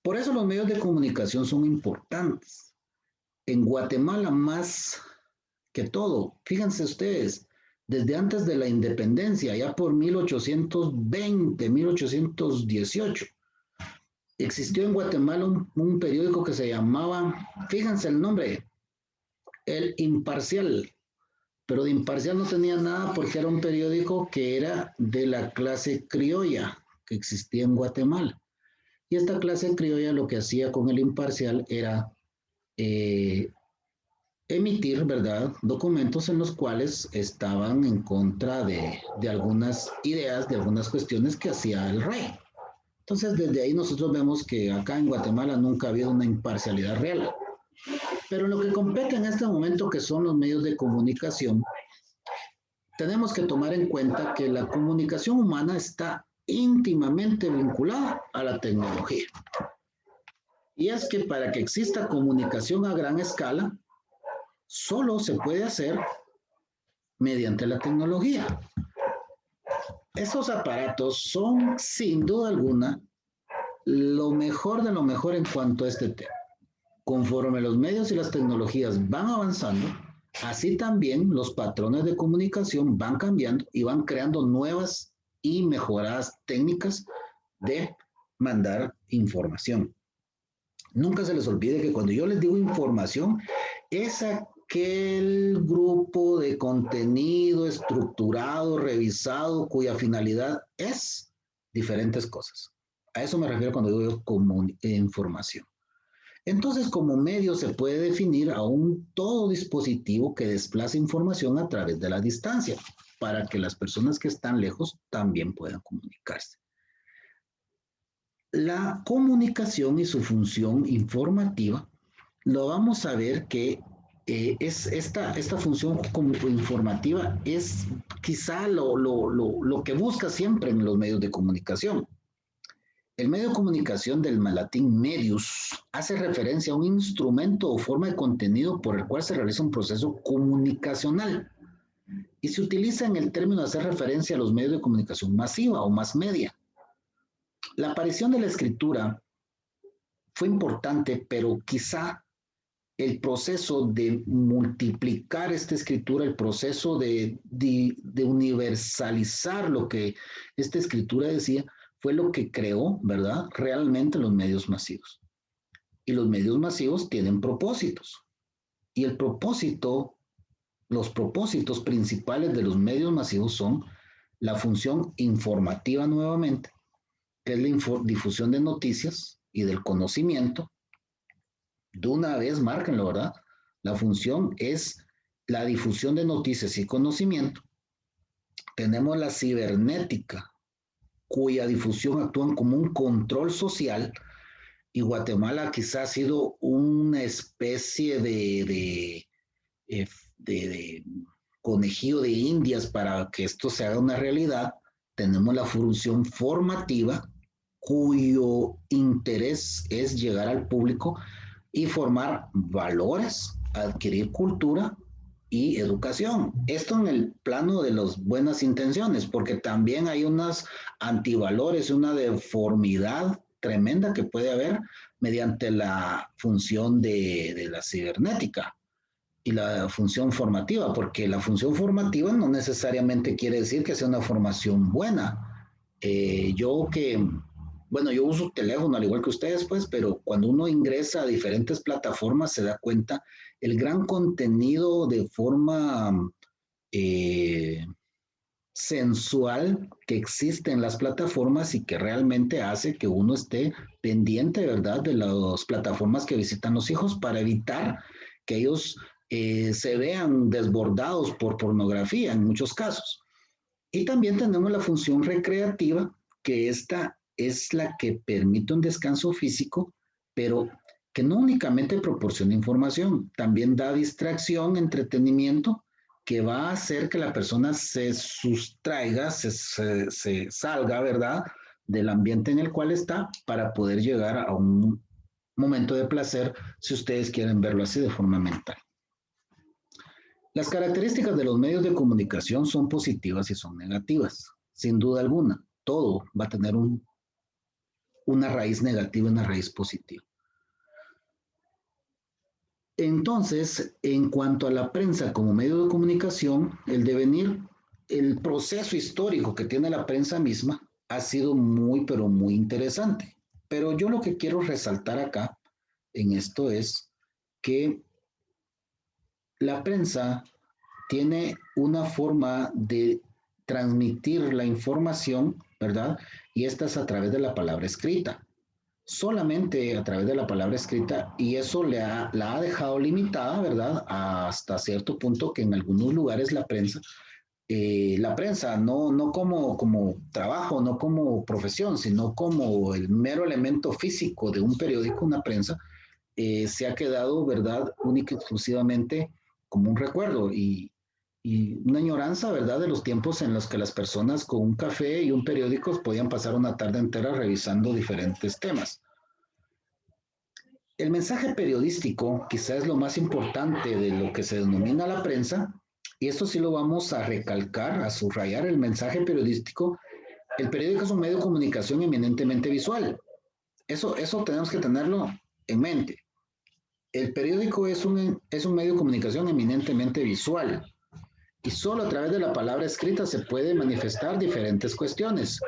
Por eso los medios de comunicación son importantes. En Guatemala más que todo, fíjense ustedes, desde antes de la independencia, ya por 1820, 1818, existió en Guatemala un periódico que se llamaba, fíjense el nombre, El Imparcial, pero de imparcial no tenía nada porque era un periódico que era de la clase criolla que existía en Guatemala. Y esta clase criolla lo que hacía con El Imparcial era emitir, ¿verdad?, documentos en los cuales estaban en contra de algunas ideas, de algunas cuestiones que hacía el rey. Entonces, desde ahí nosotros vemos que acá en Guatemala nunca ha habido una imparcialidad real. Pero lo que compete en este momento, que son los medios de comunicación, tenemos que tomar en cuenta que la comunicación humana está íntimamente vinculada a la tecnología. Y es que para que exista comunicación a gran escala, solo se puede hacer mediante la tecnología. Esos aparatos son, sin duda alguna, lo mejor de lo mejor en cuanto a este tema. Conforme los medios y las tecnologías van avanzando, así también los patrones de comunicación van cambiando y van creando nuevas y mejoradas técnicas de mandar información. Nunca se les olvide que cuando yo les digo información, es aquel grupo de contenido estructurado, revisado, cuya finalidad es diferentes cosas. A eso me refiero cuando digo información. Entonces, como medio se puede definir a un todo dispositivo que desplaza información a través de la distancia, para que las personas que están lejos también puedan comunicarse. La comunicación y su función informativa, lo vamos a ver que esta función informativa es quizá lo que busca siempre en los medios de comunicación. El medio de comunicación del latín medius hace referencia a un instrumento o forma de contenido por el cual se realiza un proceso comunicacional y se utiliza en el término de hacer referencia a los medios de comunicación masiva o mass media. La aparición de la escritura fue importante, pero quizá el proceso de multiplicar esta escritura, el proceso de universalizar lo que esta escritura decía, fue lo que creó, ¿verdad?, realmente los medios masivos. Y los medios masivos tienen propósitos. Y los propósitos principales de los medios masivos son la función informativa nuevamente, que es la difusión de noticias y del conocimiento. De una vez, márquenlo, ¿verdad? La función es la difusión de noticias y conocimiento. Tenemos la cibernética, cuya difusión actúa como un control social, y Guatemala quizá ha sido una especie de conejillo de indias para que esto se haga una realidad. Tenemos la función formativa, cuyo interés es llegar al público y formar valores, adquirir cultura y educación. Esto en el plano de las buenas intenciones, porque también hay unas antivalores, una deformidad tremenda que puede haber mediante la función de la cibernética y la función formativa, porque la función formativa no necesariamente quiere decir que sea una formación buena. Yo uso teléfono al igual que ustedes, pues, pero cuando uno ingresa a diferentes plataformas se da cuenta el gran contenido de forma sensual que existe en las plataformas y que realmente hace que uno esté pendiente, ¿verdad?, de las plataformas que visitan los hijos para evitar que ellos se vean desbordados por pornografía en muchos casos. Y también tenemos la función recreativa, que esta es la que permite un descanso físico, pero que no únicamente proporciona información, también da distracción, entretenimiento, que va a hacer que la persona se sustraiga, se salga, ¿verdad?, del ambiente en el cual está para poder llegar a un momento de placer, si ustedes quieren verlo así de forma mental. Las características de los medios de comunicación son positivas y son negativas, sin duda alguna. Todo va a tener una raíz negativa y una raíz positiva. Entonces, en cuanto a la prensa como medio de comunicación, el devenir, el proceso histórico que tiene la prensa misma ha sido muy, pero muy interesante. Pero yo lo que quiero resaltar acá en esto es que la prensa tiene una forma de transmitir la información, ¿verdad? Y esta es a través de la palabra escrita. Solamente a través de la palabra escrita, y eso la ha dejado limitada, ¿verdad? Hasta cierto punto que en algunos lugares la prensa no como trabajo, no como profesión, sino como el mero elemento físico de un periódico, una prensa, se ha quedado, ¿verdad?, única y exclusivamente como un recuerdo y una añoranza, ¿verdad?, de los tiempos en los que las personas con un café y un periódico podían pasar una tarde entera revisando diferentes temas. El mensaje periodístico quizás es lo más importante de lo que se denomina la prensa, y esto sí lo vamos a recalcar, a subrayar el mensaje periodístico. El periódico es un medio de comunicación eminentemente visual. Eso tenemos que tenerlo en mente. El periódico es un medio de comunicación eminentemente visual. Y solo a través de la palabra escrita se puede manifestar diferentes cuestiones.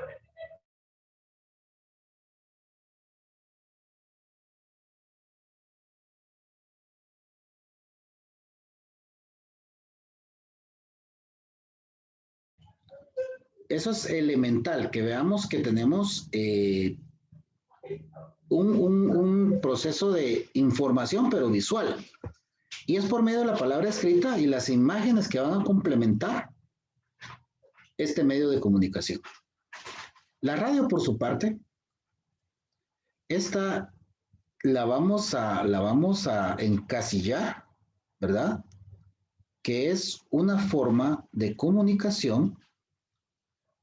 Eso es elemental, que veamos que tenemos un proceso de información, pero visual. Y es por medio de la palabra escrita y las imágenes que van a complementar este medio de comunicación. La radio, por su parte, esta la vamos a encasillar, ¿verdad?, que es una forma de comunicación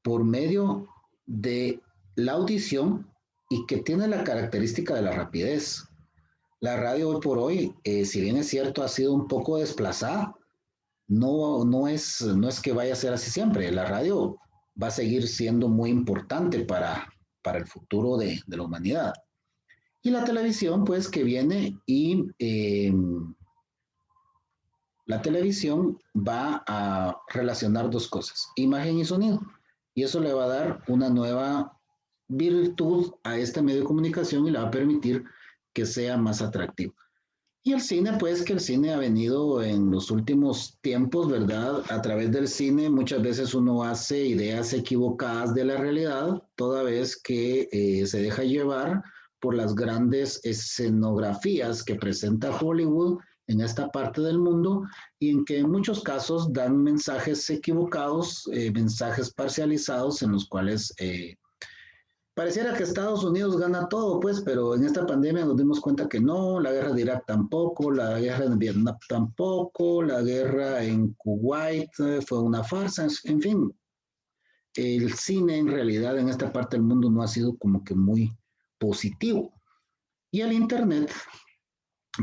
por medio de la audición y que tiene la característica de la rapidez. La radio hoy por hoy, si bien es cierto, ha sido un poco desplazada, no es que vaya a ser así siempre. La radio va a seguir siendo muy importante para el futuro de la humanidad. Y la televisión, pues, que viene y la televisión va a relacionar dos cosas, imagen y sonido. Y eso le va a dar una nueva virtud a este medio de comunicación y le va a permitir que sea más atractivo. Y el cine, pues, que el cine ha venido en los últimos tiempos, ¿verdad? A través del cine muchas veces uno hace ideas equivocadas de la realidad, toda vez que se deja llevar por las grandes escenografías que presenta Hollywood en esta parte del mundo y en que en muchos casos dan mensajes equivocados, mensajes parcializados en los cuales pareciera que Estados Unidos gana todo, pues, pero en esta pandemia nos dimos cuenta que no, la guerra de Irak tampoco, la guerra en Vietnam tampoco, la guerra en Kuwait fue una farsa, en fin. El cine en realidad en esta parte del mundo no ha sido como que muy positivo. Y el Internet,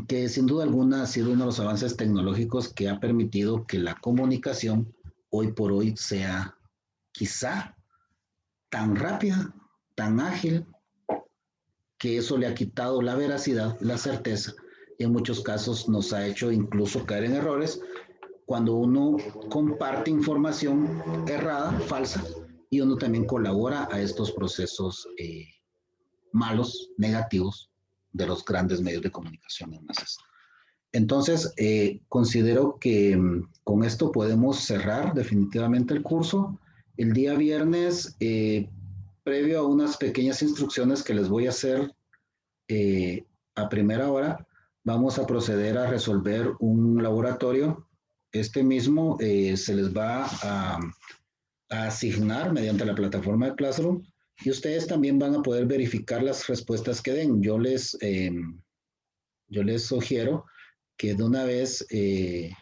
que sin duda alguna ha sido uno de los avances tecnológicos que ha permitido que la comunicación hoy por hoy sea quizá tan rápida, tan ágil, que eso le ha quitado la veracidad, la certeza, y en muchos casos nos ha hecho incluso caer en errores cuando uno comparte información errada, falsa, y uno también colabora a estos procesos malos, negativos, de los grandes medios de comunicación en masas. Entonces, considero que con esto podemos cerrar definitivamente el curso. El día viernes, previo a unas pequeñas instrucciones que les voy a hacer a primera hora, vamos a proceder a resolver un laboratorio. Este mismo se les va a asignar mediante la plataforma de Classroom y ustedes también van a poder verificar las respuestas que den. Yo les sugiero que de una vez en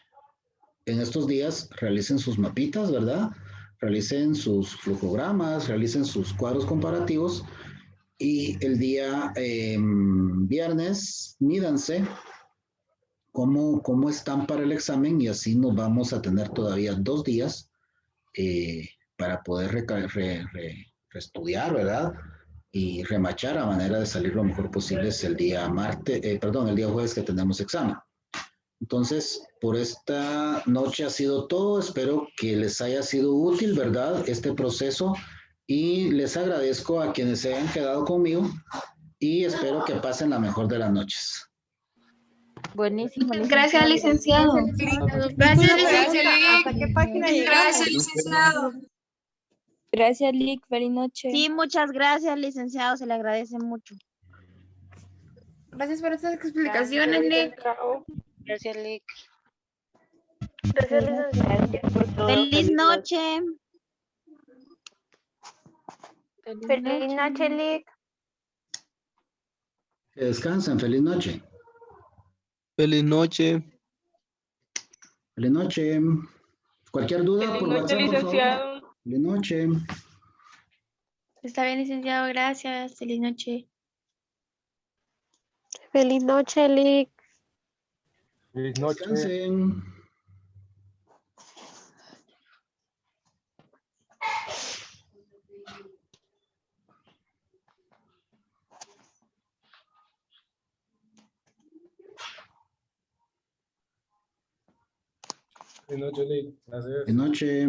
estos días realicen sus mapitas, ¿verdad? Realicen sus flujogramas, realicen sus cuadros comparativos y el día viernes mídanse cómo están para el examen y así nos vamos a tener todavía 2 días para poder reestudiar, ¿verdad? Y remachar a manera de salir lo mejor posible es el día el día jueves que tenemos examen. Entonces, por esta noche ha sido todo. Espero que les haya sido útil, ¿verdad? Este proceso y les agradezco a quienes se hayan quedado conmigo y espero que pasen la mejor de las noches. Buenísimo. Gracias, licenciado. Gracias, Lic. ¿Hasta qué página llegamos? Gracias, licenciado. Gracias, Lick. Feliz noche. Sí, muchas gracias, licenciado. Se le agradece mucho. Gracias por estas explicaciones, Lick. Gracias, Lick. Gracias, licenciado. Feliz noche. Feliz noche, Lick. Que descansen. Feliz noche. Feliz noche. Feliz noche. Cualquier duda Feliz por noche, WhatsApp, por favor. licenciado. Feliz noche. Está bien, licenciado. Gracias. Feliz noche. Feliz noche, Lick. Feliz noche. Descansen. Feliz noche, Lic. Gracias. Feliz noche.